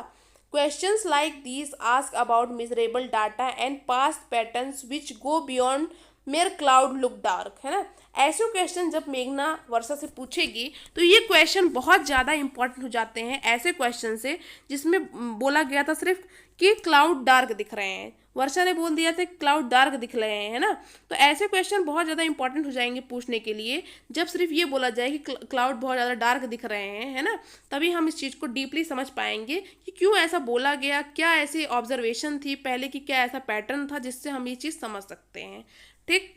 Speaker 1: Questions like these ask about miserable data and past patterns which go beyond mayor cloud look dark, है ना। ऐसे क्वेश्चन जब मेघना वर्षा से पूछेगी तो ये क्वेश्चन बहुत ज़्यादा इंपॉर्टेंट हो जाते हैं ऐसे क्वेश्चन से जिसमें बोला गया था सिर्फ कि क्लाउड डार्क दिख रहे हैं, वर्षा ने बोल दिया था क्लाउड डार्क दिख रहे हैं, है ना। तो ऐसे क्वेश्चन बहुत ज़्यादा इंपॉर्टेंट हो जाएंगे पूछने के लिए जब सिर्फ ये बोला जाए कि क्लाउड बहुत ज़्यादा डार्क दिख रहे हैं, है ना। तभी हम इस चीज़ को डीपली समझ पाएंगे कि क्यों ऐसा बोला गया, क्या ऐसी ऑब्जर्वेशन थी पहले की, क्या ऐसा पैटर्न था जिससे हम ये चीज़ समझ सकते हैं, ठीक।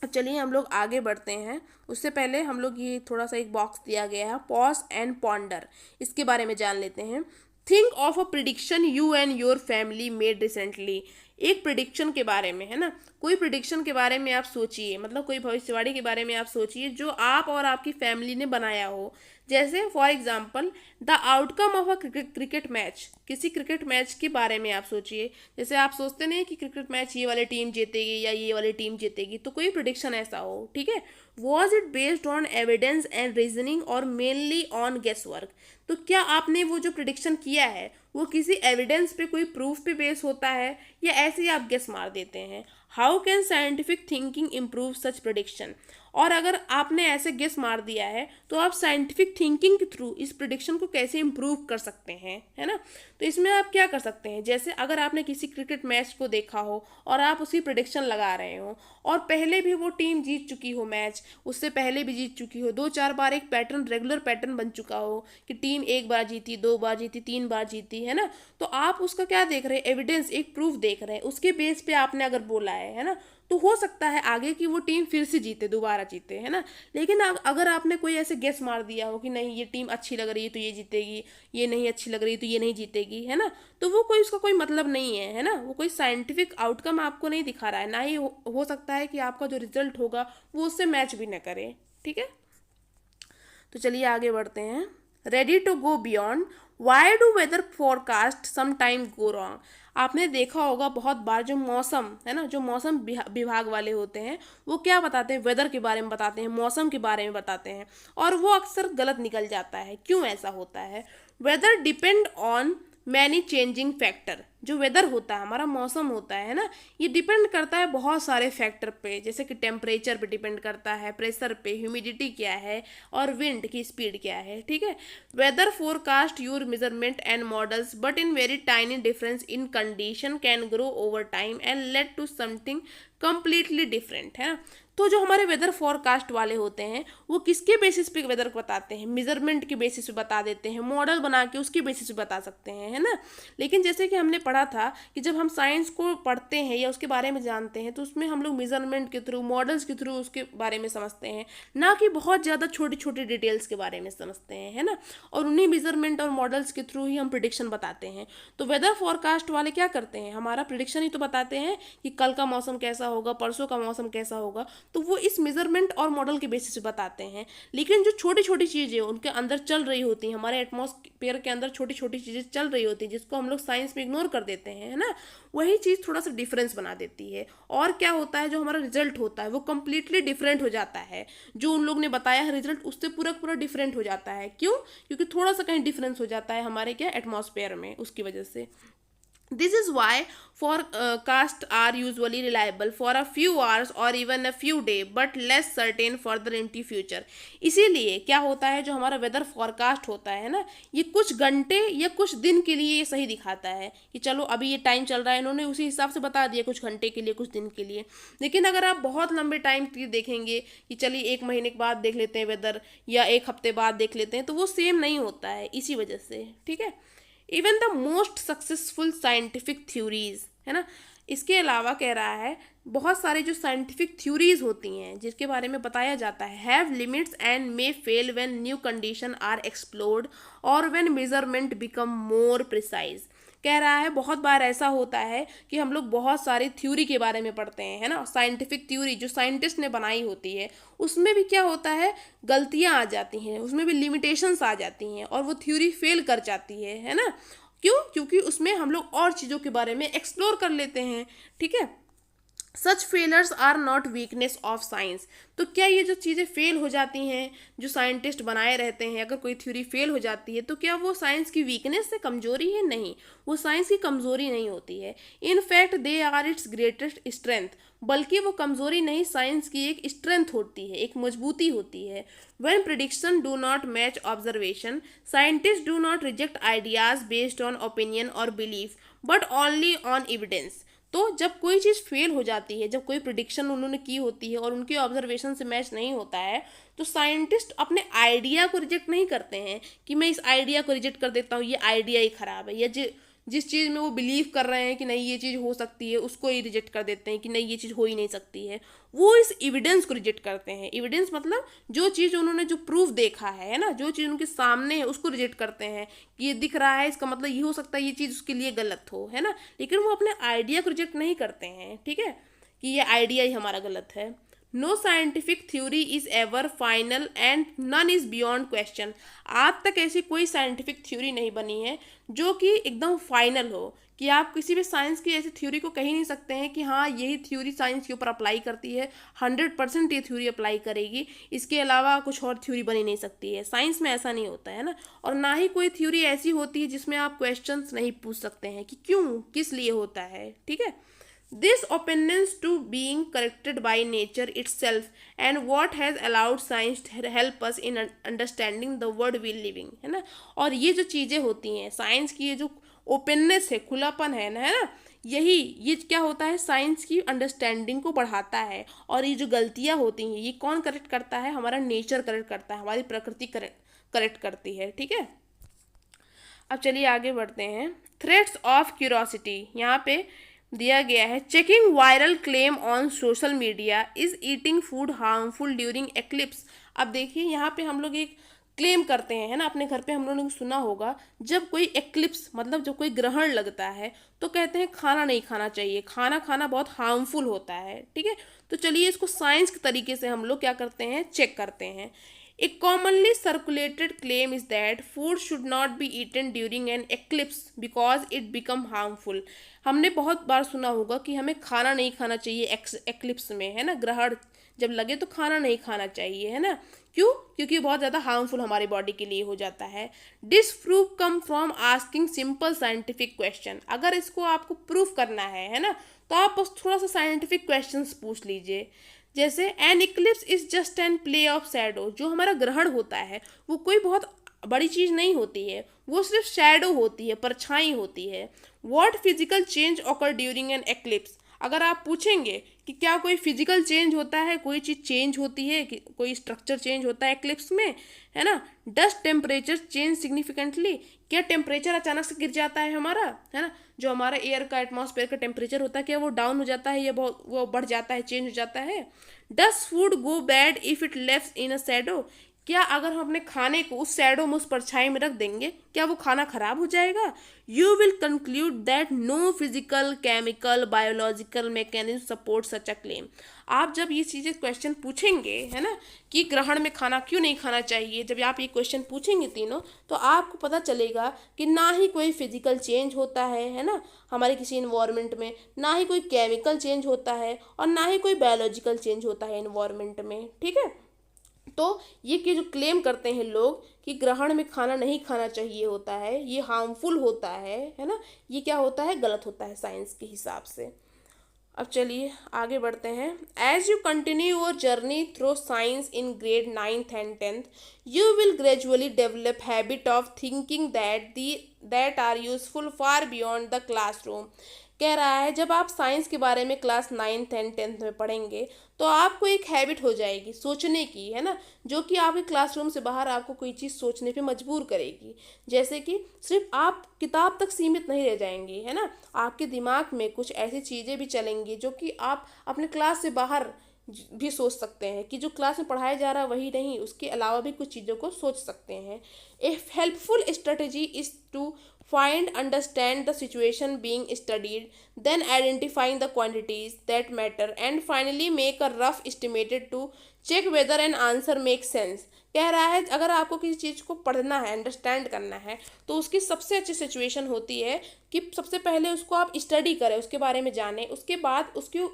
Speaker 1: अब चलिए हम लोग आगे बढ़ते हैं। उससे पहले हम लोग ये थोड़ा सा एक बॉक्स दिया गया है पॉज एंड पॉन्डर, इसके बारे में जान लेते हैं। Think of a prediction you and your family made recently, एक प्रिडिक्शन के बारे में, है ना, कोई प्रिडिक्शन के बारे में आप सोचिए, मतलब कोई भविष्यवाणी के बारे में आप सोचिए जो आप और आपकी फैमिली ने बनाया हो। जैसे for example the outcome of a cricket match, किसी क्रिकेट मैच के बारे में आप सोचिए। जैसे आप सोचते नहीं कि क्रिकेट मैच ये वाली टीम जीतेगी या ये वाली टीम जीतेगी, तो कोई प्रिडिक्शन ऐसा हो, ठीक है। Was it based on evidence and reasoning और मेनली ऑन गेस वर्क, तो क्या आपने वो जो प्रिडिक्शन किया है वो किसी एविडेंस पे, कोई प्रूफ पे बेस होता है या ऐसे ही आप गेस मार देते हैं। How can scientific thinking improve such prediction, और अगर आपने ऐसे गेस मार दिया है तो आप साइंटिफिक थिंकिंग के थ्रू इस प्रिडिक्शन को कैसे इम्प्रूव कर सकते हैं, है ना। तो इसमें आप क्या कर सकते हैं, जैसे अगर आपने किसी क्रिकेट मैच को देखा हो और आप उसकी प्रिडिक्शन लगा रहे हो और पहले भी वो टीम जीत चुकी हो मैच, उससे पहले भी जीत चुकी हो, 2-4 बार एक पैटर्न, रेगुलर पैटर्न बन चुका हो कि टीम 1 बार जीती, 2 बार जीती, 3 बार जीती, है ना। तो आप उसका क्या देख रहे हैं, एविडेंस, एक प्रूफ देख रहे हैं, उसके बेस पे आपने अगर बोला है ना, तो हो सकता है आगे की वो टीम फिर से जीते, दोबारा जीते, है ना। लेकिन अगर आपने कोई ऐसे गेस मार दिया हो कि नहीं ये टीम अच्छी लग रही है तो ये जीतेगी, ये नहीं अच्छी लग रही है तो ये नहीं जीतेगी, है ना, तो वो कोई, उसका कोई मतलब नहीं है ना, वो कोई साइंटिफिक आउटकम आपको नहीं दिखा रहा है, ना ही हो सकता है कि आपका जो रिजल्ट होगा वो उससे मैच भी न करे, ठीक है। तो चलिए आगे बढ़ते हैं। Ready to go beyond, why do weather forecast sometime go wrong, आपने देखा होगा बहुत बार जो मौसम है ना, जो मौसम विभाग वाले होते हैं वो क्या बताते हैं, वेदर के बारे में बताते हैं, मौसम के बारे में बताते हैं, और वो अक्सर गलत निकल जाता है। क्यों ऐसा होता है? Weather depend on many changing factor. जो वेदर होता है, हमारा मौसम होता है ना, ये डिपेंड करता है बहुत सारे फैक्टर पे, जैसे कि टेम्परेचर पे डिपेंड करता है, प्रेशर पे, ह्यूमिडिटी क्या है, और विंड की स्पीड क्या है, ठीक है। Weather forecast use measurement and models but in very tiny difference in condition can grow over time and lead to something completely different, है ना। तो जो हमारे वेदर फोरकास्ट वाले होते हैं वो किसके बेसिस पे वेदर को बताते हैं? मेजरमेंट के बेसिस पे बता देते हैं, मॉडल बना के उसके बेसिस पे बता सकते हैं, है ना। लेकिन जैसे कि हमने पढ़ा था कि जब हम साइंस को पढ़ते हैं या उसके बारे में जानते हैं तो उसमें हम लोग मेजरमेंट के थ्रू, मॉडल्स के थ्रू उसके बारे में समझते हैं, ना कि बहुत ज़्यादा छोटी छोटी डिटेल्स के बारे में समझते हैं, है ना। और उन्हीं मेजरमेंट और मॉडल्स के थ्रू ही हम प्रिडिक्शन बताते हैं। तो वेदर फोरकास्ट वाले क्या करते हैं? हमारा प्रिडिक्शन ही तो बताते हैं कि कल का मौसम कैसा होगा, परसों का मौसम कैसा होगा, तो वो इस मेजरमेंट और मॉडल के बेसिस पे बताते हैं। लेकिन जो छोटी छोटी चीज़ें उनके अंदर चल रही होती हैं, हमारे एटमॉस्फेयर के अंदर छोटी छोटी चीज़ें चल रही होती हैं जिसको हम लोग साइंस में इग्नोर कर देते हैं, है ना, वही चीज़ थोड़ा सा डिफरेंस बना देती है। और क्या होता है, जो हमारा रिजल्ट होता है वो कंप्लीटली डिफरेंट हो जाता है। जो उन लोग ने बताया है रिजल्ट, उससे पूरा पूरा डिफरेंट हो जाता है। क्यों? क्योंकि थोड़ा सा कहीं डिफरेंस हो जाता है हमारे क्या एटमॉस्फेयर में, उसकी वजह से। This is why forecasts are usually reliable for a few hours or even a few days, but less certain further into future. इसीलिए क्या होता है, जो हमारा वेदर फोरकास्ट होता है ना, ये कुछ घंटे या कुछ दिन के लिए ये सही दिखाता है कि चलो अभी ये टाइम चल रहा है, इन्होंने उसी हिसाब से बता दिया, कुछ घंटे के लिए, कुछ दिन के लिए। लेकिन अगर आप बहुत लंबे टाइम के लिए देखेंगे कि चलिए 1 महीने के बाद देख लेते हैं वेदर, या 1 हफ्ते बाद देख लेते हैं, तो वो सेम नहीं होता है, इसी वजह से, ठीक है। Even the most successful scientific theories, है ना, इसके अलावा कह रहा है बहुत सारे जो साइंटिफिक थ्योरीज होती हैं जिसके बारे में बताया जाता है, have limits and may fail when new condition are explored और when measurement become more precise. कह रहा है बहुत बार ऐसा होता है कि हम लोग बहुत सारी थ्योरी के बारे में पढ़ते हैं, है ना, साइंटिफिक थ्योरी जो साइंटिस्ट ने बनाई होती है, उसमें भी क्या होता है, गलतियां आ जाती हैं, उसमें भी लिमिटेशंस आ जाती हैं और वो थ्योरी फेल कर जाती है ना। क्यों? क्योंकि उसमें हम लोग और चीज़ों के बारे में एक्सप्लोर कर लेते हैं, ठीक है। Such failures are not weakness of science. तो क्या ये जो चीज़ें फेल हो जाती हैं, जो साइंटिस्ट बनाए रहते हैं, अगर कोई थ्योरी फेल हो जाती है तो क्या वो साइंस की वीकनेस से, कमजोरी है? नहीं, वो साइंस की कमजोरी नहीं होती है। In fact they are its greatest strength. बल्कि वो कमजोरी नहीं, साइंस की एक स्ट्रेंथ होती है, एक मजबूती होती है। When prediction do not match observation, scientists do not reject ideas based on opinion or belief, but only on evidence. तो जब कोई चीज़ फेल हो जाती है, जब कोई प्रिडिक्शन उन्होंने की होती है और उनके ऑब्जर्वेशन से मैच नहीं होता है, तो साइंटिस्ट अपने आइडिया को रिजेक्ट नहीं करते हैं कि मैं इस आइडिया को रिजेक्ट कर देता हूँ, ये आइडिया ही खराब है, या जिस चीज़ में वो बिलीव कर रहे हैं कि नहीं ये चीज़ हो सकती है, उसको ही रिजेक्ट कर देते हैं कि नहीं ये चीज़ हो ही नहीं सकती है। वो इस एविडेंस को रिजेक्ट करते हैं। एविडेंस मतलब जो चीज़ उन्होंने जो प्रूफ देखा है ना, जो चीज़ उनके सामने है, उसको रिजेक्ट करते हैं कि ये दिख रहा है, इसका मतलब ये हो सकता है ये चीज़ उसके लिए गलत हो, है ना। लेकिन वो अपने आइडिया को रिजेक्ट नहीं करते हैं, ठीक है, कि ये आइडिया ही हमारा गलत है। No scientific theory is ever final and none is beyond question. आज तक ऐसी कोई साइंटिफिक थ्योरी नहीं बनी है जो कि एकदम फाइनल हो, कि आप किसी भी साइंस की ऐसी थ्योरी को कह ही नहीं सकते हैं कि हाँ यही थ्योरी साइंस के ऊपर अप्लाई करती है, 100% ये थ्योरी अप्लाई करेगी, इसके अलावा कुछ और थ्योरी बनी नहीं सकती है। साइंस में ऐसा नहीं होता है ना। और ना ही कोई थ्योरी ऐसी होती है जिसमें आप क्वेश्चंस नहीं पूछ सकते हैं कि क्यों, किस लिए होता है, ठीक है। This openness to being corrected by nature itself and what has allowed science to help us in understanding the world we live in, है ना। और ये जो चीज़ें होती हैं साइंस की, ये जो ओपननेस है, खुलापन है ना, ये क्या होता है, साइंस की अंडरस्टैंडिंग को बढ़ाता है। और ये जो गलतियाँ होती हैं ये कौन करेक्ट करता है? हमारा नेचर करेक्ट करता है, हमारी प्रकृति करेक्ट करती है, ठीक है। अब चलिए आगे बढ़ते हैं। थ्रेड्स ऑफ क्यूरोसिटी यहाँ पे दिया गया है, checking viral claim on social media is eating food harmful during eclipse. अब देखिए यहाँ पे हम लोग एक क्लेम करते हैं, है ना, अपने घर पे हम लोगों ने सुना होगा, जब कोई एक्लिप्स मतलब जब कोई ग्रहण लगता है तो कहते हैं खाना नहीं खाना चाहिए, खाना खाना बहुत हार्मफुल होता है, ठीक है। तो चलिए इसको साइंस के तरीके से हम लोग क्या करते हैं, चेक करते हैं। A commonly circulated claim is that food should not be eaten during an eclipse because it become harmful. हमने बहुत बार सुना होगा कि हमें खाना नहीं खाना चाहिए एक्लिप्स में, है ना, ग्रहण जब लगे तो खाना नहीं खाना चाहिए, है ना। क्यों? क्योंकि बहुत ज़्यादा हार्मफुल हमारी बॉडी के लिए हो जाता है। This proof come from asking simple scientific question. अगर इसको आपको प्रूफ करना है ना, तो आप बस थोड़ा सा साइंटिफिक क्वेश्चंस पूछ लीजिए। जैसे an eclipse is just an play of shadow. जो हमारा ग्रहण होता है वो कोई बहुत बड़ी चीज़ नहीं होती है, वो सिर्फ शैडो होती है, परछाई होती है। What physical change occur during an eclipse. अगर आप पूछेंगे कि क्या कोई फिजिकल चेंज होता है, कोई चीज़ चेंज होती है, कि कोई स्ट्रक्चर चेंज होता है एक्लिप्स में, है ना। Dust temperature change significantly. क्या टेम्परेचर अचानक से गिर जाता है हमारा, है ना। जो हमारा एयर का एटमॉस्फेयर का टेम्परेचर होता है, क्या वो डाउन हो जाता है या बहुत वो बढ़ जाता है, चेंज हो जाता है। Does food go bad if it left in a shadow. क्या अगर हम अपने खाने को उस शैडो में, उस परछाई में रख देंगे, क्या वो खाना खराब हो जाएगा। You will conclude that no physical, chemical, biological mechanism support such a claim. आप जब ये चीज़ें क्वेश्चन पूछेंगे, है ना, कि ग्रहण में खाना क्यों नहीं खाना चाहिए, जब आप ये क्वेश्चन पूछेंगे तीनों, तो आपको पता चलेगा कि ना ही कोई फिजिकल चेंज होता है ना, हमारे किसी इन्वायरमेंट में, ना ही कोई केमिकल चेंज होता है और ना ही कोई बायोलॉजिकल चेंज होता है इन्वायरमेंट में। ठीक है, तो ये कि जो क्लेम करते हैं लोग कि ग्रहण में खाना नहीं खाना चाहिए होता है, ये हार्मफुल होता है ना, ये क्या होता है, गलत होता है साइंस के हिसाब से। अब चलिए आगे बढ़ते हैं। As you continue your journey through science in grade 9th and 10th, you will gradually develop habit of thinking that are useful far beyond the classroom. कह रहा है जब आप साइंस के बारे में क्लास 9th and 10th में पढ़ेंगे तो आपको एक हैबिट हो जाएगी सोचने की, है ना, जो कि आपके क्लासरूम से बाहर आपको कोई चीज़ सोचने पे मजबूर करेगी। जैसे कि सिर्फ आप किताब तक सीमित नहीं रह जाएंगे, है ना, आपके दिमाग में कुछ ऐसी चीज़ें भी चलेंगी जो कि आप अपने क्लास से बाहर भी सोच सकते हैं, कि जो क्लास में पढ़ाया जा रहा है वही नहीं, उसके अलावा भी कुछ चीज़ों को सोच सकते हैं। A helpful strategy is to find, understand the situation being studied, then identifying the quantities that matter, and finally make a rough estimated to check whether an answer makes sense। कह रहा है अगर आपको किसी चीज़ को पढ़ना है, अंडरस्टैंड करना है, तो उसकी सबसे अच्छी सिचुएशन होती है कि सबसे पहले उसको आप स्टडी करें, उसके बारे में जानें, उसके बाद उसकी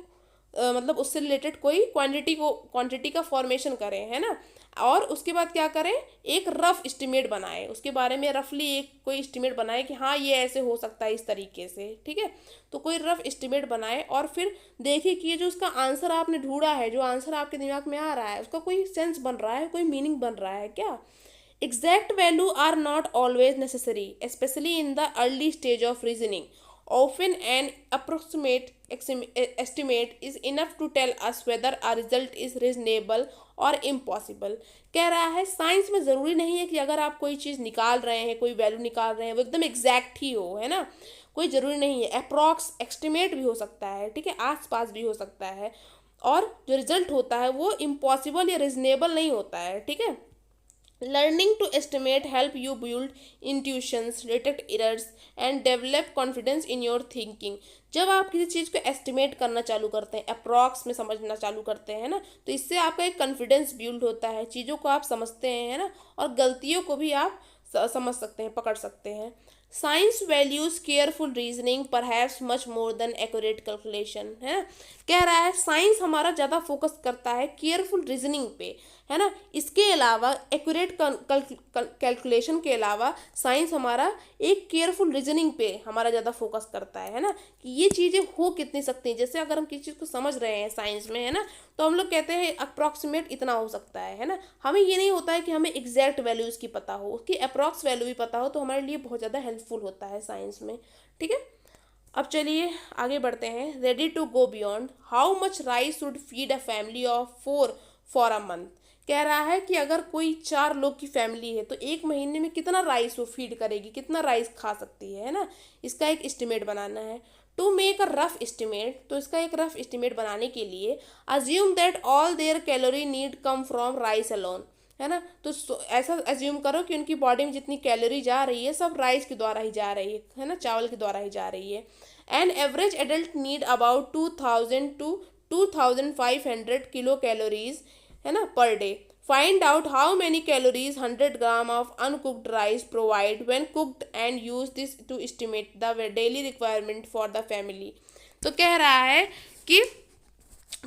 Speaker 1: मतलब उससे रिलेटेड कोई क्वांटिटी का फॉर्मेशन करें, है ना, और उसके बाद क्या करें, एक रफ एस्टिमेट बनाएं, उसके बारे में रफली एक कोई एस्टिमेट बनाएं कि हाँ ये ऐसे हो सकता है इस तरीके से। ठीक है, तो कोई रफ एस्टिमेट बनाएं और फिर देखिए कि ये जो उसका आंसर आपने ढूंढा है, जो आंसर आपके दिमाग में आ रहा है, उसका कोई सेंस बन रहा है, कोई मीनिंग बन रहा है क्या। Exact value are not always necessary, especially in the early stage of reasoning. Often an approximate estimate is enough to tell us whether a result is reasonable और इम्पॉसिबल। कह रहा है साइंस में ज़रूरी नहीं है कि अगर आप कोई चीज़ निकाल रहे हैं, कोई वैल्यू निकाल रहे हैं, वो एकदम एग्जैक्ट ही हो, है ना, कोई ज़रूरी नहीं है। अप्रॉक्स एस्टिमेट भी हो सकता है, ठीक है, आस पास भी हो सकता है, और जो रिजल्ट होता है वो इम्पॉसिबल या रिजनेबल नहीं होता है। ठीक है, learning to estimate help you build intuitions, detect errors and develop confidence in your thinking. जब आप किसी चीज़ को एस्टिमेट करना चालू करते हैं, अप्रॉक्स में समझना चालू करते हैं ना, तो इससे आपका एक कॉन्फिडेंस बिल्ड होता है, चीज़ों को आप समझते हैं, है ना, और गलतियों को भी आप समझ सकते हैं, पकड़ सकते हैं। Science values careful reasoning perhaps much more than accurate calculation, है ना। कह रहा है साइंस हमारा ज़्यादा फोकस करता है केयरफुल रीजनिंग पे, है ना, इसके अलावा एक्यूरेट कैलकुलेशन के अलावा साइंस हमारा एक केयरफुल रीजनिंग पे हमारा ज़्यादा फोकस करता है ना, कि ये चीज़ें हो कितनी सकती हैं। जैसे अगर हम किसी चीज़ को समझ रहे हैं साइंस में, है ना, तो हम लोग कहते हैं अप्रॉक्सीमेट इतना हो सकता है ना, हमें ये नहीं होता है कि हमें एग्जैक्ट वैल्यू इसकी पता हो, उसकी अप्रॉक्स वैल्यू भी पता हो, तो हमारे लिए बहुत ज़्यादा हेल्पफुल होता है साइंस में। ठीक है, अब चलिए आगे बढ़ते हैं। Ready to go beyond, how much rice would feed a family of 4 for a month. कह रहा है कि अगर कोई 4 लोग की फैमिली है तो एक महीने में कितना राइस वो फीड करेगी, कितना राइस खा सकती है ना, इसका एक एस्टिमेट बनाना है। To make a rough estimate, तो इसका एक रफ एस्टिमेट बनाने के लिए assume that all their calorie need come from rice alone, है ना, तो ऐसा अज्यूम करो कि उनकी बॉडी में जितनी कैलोरी जा रही है सब राइस के द्वारा ही जा रही है ना, चावल के द्वारा ही जा रही है। An average adult need about 2000 to 2500 kilo calories, है ना, per day Find out how many calories 100 gram of uncooked rice provide when cooked and use this to estimate the daily requirement for the family. तो कह रहा है कि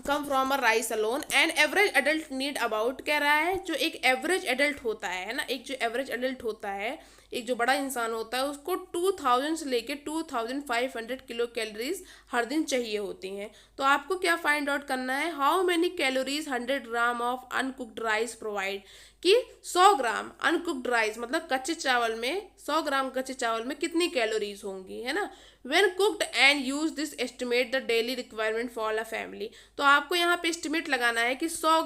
Speaker 1: come from a rice alone and average adult need about, कह रहा है जो एक एवरेज एडल्ट होता है ना, एक जो एवरेज एडल्ट होता है, एक जो बड़ा इंसान होता है, उसको 2000 से लेके 2500 किलो कैलोरीज हर दिन चाहिए होती हैं. तो आपको क्या फाइंड आउट करना है, how many calories 100 gram of uncooked rice provide, कि 100 ग्राम अनकुक्ड राइस मतलब कच्चे चावल में, 100 ग्राम कच्चे चावल में कितनी कैलोरीज होंगी, है ना. When cooked and use this estimate the daily requirement for a family. तो आपको यहाँ पे एस्टिमेट लगाना है कि 100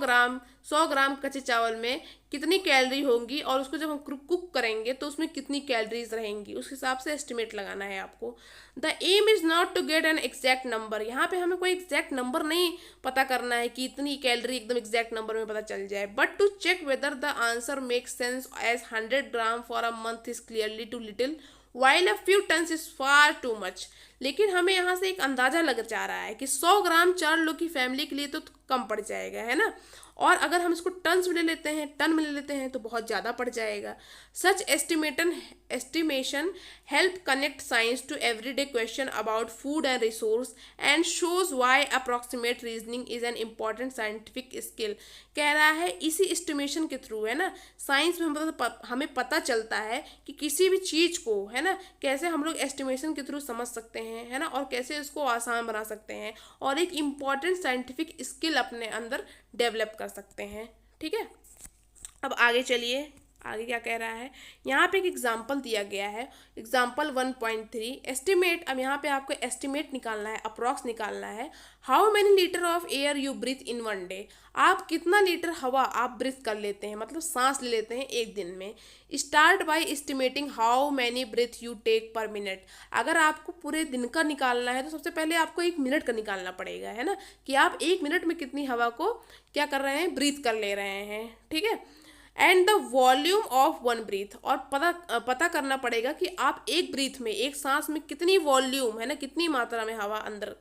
Speaker 1: ग्राम कच्चे चावल में कितनी कैलोरी होंगी और उसको जब हम कुक करेंगे तो उसमें कितनी कैलोरीज रहेंगी, उस हिसाब से एस्टिमेट लगाना है आपको. The aim is not to get an exact number. यहाँ पे हमें कोई एग्जैक्ट नंबर नहीं पता करना है कि इतनी कैलोरी एकदम एग्जैक्ट नंबर में पता चल जाए, but to check whether the answer makes sense as 100 gram for a month is clearly too little while a few tons is far too much. लेकिन हमें यहाँ से एक अंदाजा लग जा रहा है कि 100 ग्राम 4 लोग की फैमिली के लिए तो कम पड़ जाएगा, है ना. और अगर हम इसको टन्स में ले लेते हैं, टन में ले लेते हैं तो बहुत ज़्यादा पड़ जाएगा. Such estimation help connect science to everyday question about food and resource and shows why approximate reasoning is an important scientific skill. कह रहा है इसी एस्टिमेशन के थ्रू, है ना, साइंस में हमें पता चलता है कि किसी भी चीज़ को, है ना, कैसे हम लोग एस्टिमेशन के थ्रू समझ सकते हैं, है ना, और कैसे इसको आसान बना सकते हैं और एक इम्पॉर्टेंट साइंटिफिक स्किल अपने अंदर डेवलप कर सकते हैं. ठीक है, अब आगे चलिए, आगे क्या कह रहा है. यहाँ पे एक एग्जाम्पल दिया गया है, एग्जाम्पल 1.3 एस्टिमेट. अब यहाँ पे आपको एस्टिमेट निकालना है, अप्रॉक्स निकालना है. How many litre of air you breathe in one day. आप कितना लीटर हवा आप ब्रीथ कर लेते हैं, मतलब सांस ले लेते हैं एक दिन में. Start by estimating how many breath you take per minute. अगर आपको पूरे दिन का निकालना है तो सबसे पहले आपको 1 मिनट का निकालना पड़ेगा, है ना, कि आप 1 मिनट में कितनी हवा को क्या कर रहे हैं, ब्रीथ कर ले रहे हैं. ठीक है, and the volume of one breath. और पता करना पड़ेगा कि आप एक ब्रीथ में, एक सांस में कितनी वॉल्यूम, है ना, कितनी मात्रा में हवा अंदर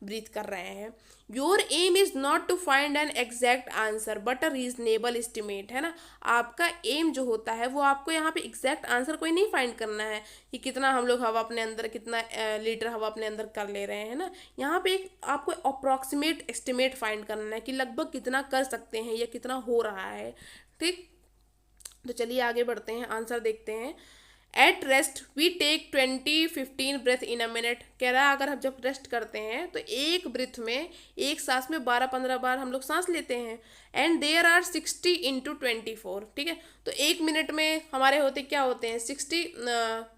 Speaker 1: ब्रीथ कर रहे हैं. Your aim is not to find an exact answer but a reasonable estimate, है ना. आपका एम जो होता है वो आपको यहाँ पे एग्जैक्ट आंसर कोई नहीं फाइंड करना है कि कितना हम लोग हवा अपने अंदर, कितना लीटर हवा अपने अंदर कर ले रहे हैं, ना. यहाँ पे एक आपको अप्रॉक्सीमेट एस्टिमेट फाइंड करना है कि लगभग कितना कर सकते हैं या कितना हो रहा है. ठीक, तो चलिए आगे बढ़ते हैं, आंसर देखते हैं. At rest we take 20-15 breath in a minute. कह रहा है अगर हम जब रेस्ट करते हैं तो एक ब्रेथ में, एक सांस में 12-15 बार हम लोग सांस लेते हैं. And there are 60 × 24. ठीक है, तो एक मिनट में हमारे होते क्या होते हैं, 60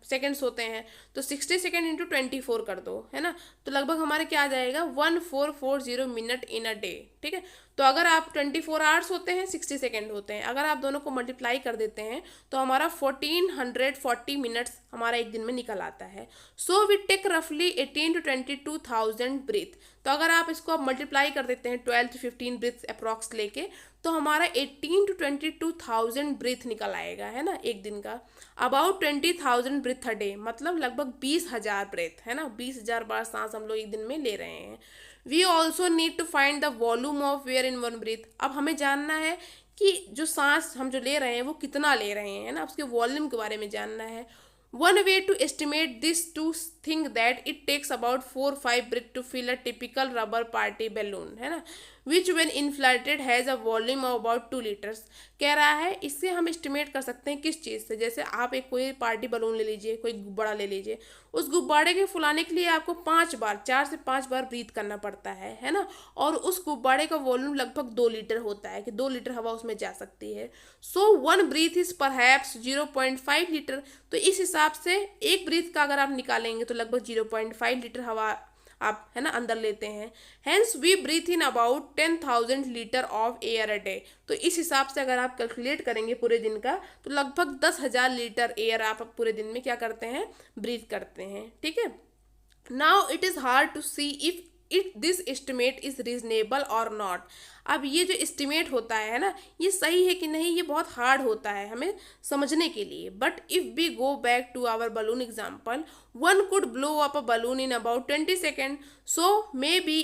Speaker 1: सेकेंड्स होते हैं. तो 60 सेकेंड × 24 कर दो, है ना, तो लगभग हमारे क्या आ जाएगा, 1440 मिनट इन अ डे. ठीक है, तो अगर आप 24 आवर्स होते हैं, 60 सेकेंड होते हैं, अगर आप दोनों को मल्टीप्लाई कर देते हैं तो हमारा 1440 मिनट्स हमारा एक दिन में निकल आता है. सो वी टेक रफली 18 to 22,000 ब्रीथ. तो अगर आप इसको आप मल्टीप्लाई कर देते हैं 12 to 15 ब्रीथ अप्रॉक्स लेके, तो हमारा 18 to 22,000 ब्रीथ निकल आएगा, है ना, एक दिन का. अबाउट 20,000 ब्रीथ अ डे, मतलब लगभग 20,000 ब्रीथ, है ना, 20,000 बार सांस हम लोग एक दिन में ले रहे हैं. We also need to find the volume of air in one breath. अब हमें जानना है कि जो सांस हम जो ले रहे हैं वो कितना ले रहे हैं, है ना, उसके वॉल्यूम के बारे में जानना है. One way to estimate this to think that it takes about 4-5 breath to fill a typical rubber party balloon, है ना, which when inflated has a volume of about 2 litres. कह रहा है इससे हम एस्टिमेट कर सकते हैं किस चीज़ से. जैसे आप एक कोई पार्टी बैलून ले लीजिए, कोई गुब्बारा ले लीजिए, उस गुब्बारे के फुलाने के लिए आपको 4 से 5 बार ब्रीथ करना पड़ता है ना, और उस गुब्बारे का वॉल्यूम लगभग 2 लीटर होता है, कि 2 लीटर हवा उसमें जा सकती है. So one breath is perhaps 0.5 litre. तो इस हिसाब से एक ब्रीथ का अगर आप निकालेंगे तो लगभग 0.5 लीटर हवा आप, है ना, अंदर लेते हैं. Hence we breathe in about 10,000 litre of air a day. तो इस हिसाब से अगर आप कैलकुलेट करेंगे पूरे दिन का तो लगभग 10,000 लीटर एयर आप पूरे दिन में क्या करते हैं, ब्रीथ करते हैं. ठीक है, now it is hard to see if it this estimate is reasonable और नॉट। अब ये जो एस्टिमेट होता है ना, ये सही है कि नहीं, ये बहुत हार्ड होता है हमें समझने के लिए। But if we go back to our balloon example, one could blow up a balloon in about 20 seconds, so maybe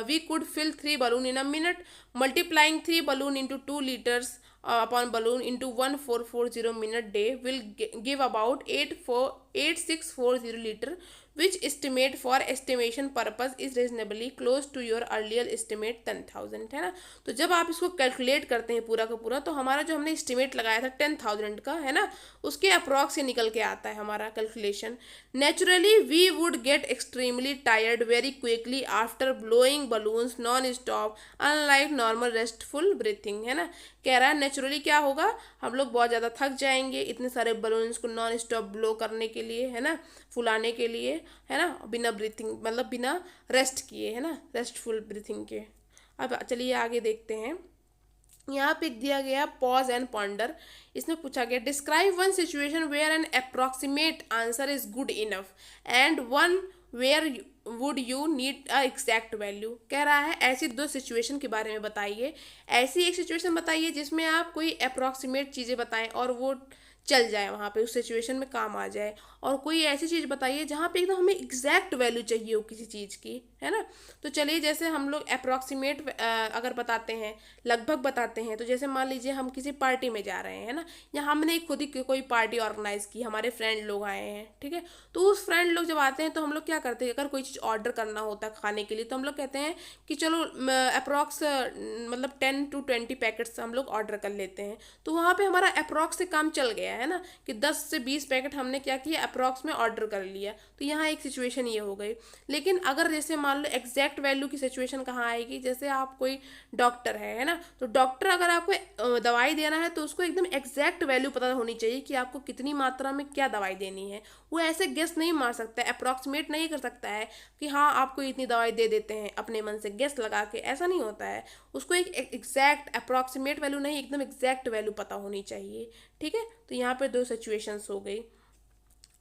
Speaker 1: we could fill 3 balloon in a minute. Multiplying 3 balloon into 2 liters upon balloon into 1440 minute day will give about 8640 liter, which estimate for estimation purpose is reasonably close to your earlier estimate 10,000, है ना। तो जब आप इसको calculate करते हैं पूरा का पूरा, तो हमारा जो हमने एस्टिमेट लगाया था 10,000 का, है ना, उसके अप्रॉक्स से निकल के आता है हमारा calculation. Naturally we would get extremely tired very quickly after blowing balloons non stop unlike normal restful breathing, है ना। कह रहा है नेचुरली क्या होगा, हम लोग बहुत ज़्यादा थक जाएंगे इतने सारे बलून्स को नॉन स्टॉप ब्लो करने के लिए, है ना, फुलाने के लिए, है ना, बिना ब्रीथिंग मतलब बिना रेस्ट किए, है ना, रेस्टफुल ब्रीथिंग के। अब चलिए आगे देखते हैं। यहाँ पे दिया गया पॉज एंड पॉन्डर। इसमें पूछा गया describe one situation where an approximate answer is good enough and one where would you need a exact value. कह रहा है ऐसी 2 सिचुएशन के बारे में बताइए। ऐसी एक सिचुएशन बताइए जिसमें आप कोई अप्रॉक्सीमेट चीज़ें बताएं और वो चल जाए, वहाँ पे उस सिचुएशन में काम आ जाए। और कोई ऐसी चीज़ बताइए जहाँ पे एकदम हमें एग्जैक्ट वैल्यू चाहिए हो किसी चीज़ की, है ना। तो चलिए जैसे हम लोग अप्रॉक्सीमेट अगर बताते हैं, लगभग बताते हैं, तो जैसे मान लीजिए हम किसी पार्टी में जा रहे हैं, है ना, या हमने खुद ही कोई पार्टी ऑर्गेनाइज की, हमारे फ्रेंड लोग आए हैं, ठीक है। तो उस फ्रेंड लोग जब आते हैं तो हम लोग क्या करते हैं, अगर कोई चीज़ ऑर्डर करना होता है खाने के लिए, तो हम लोग कहते हैं कि चलो अप्रॉक्स मतलब 10 to 20 पैकेट्स हम लोग ऑर्डर कर लेते हैं। तो वहाँ पे हमारा अप्रॉक्स से काम चल गया, है ना, कि 10 से 20 पैकेट हमने क्या किया, अप्रॉक्स में ऑर्डर कर लिया। तो यहाँ एक सिचुएशन ये हो गई। लेकिन अगर जैसे मान लो एग्जैक्ट वैल्यू की सिचुएशन कहाँ आएगी, जैसे आप कोई डॉक्टर है ना, तो डॉक्टर अगर आपको दवाई देना है तो उसको एकदम एग्जैक्ट वैल्यू पता होनी चाहिए कि आपको कितनी मात्रा में क्या दवाई देनी है। वो ऐसे गेस नहीं मार सकता है, अप्रॉक्सीमेट नहीं कर सकता है कि हाँ आपको इतनी दवाई दे देते हैं अपने मन से गेस लगा के, ऐसा नहीं होता है। उसको एक एग्जैक्ट अप्रॉक्सीमेट वैल्यू नहीं, एकदम एग्जैक्ट वैल्यू पता होनी चाहिए, ठीक है। तो यहाँ पे 2 सिचुएशंस हो गई।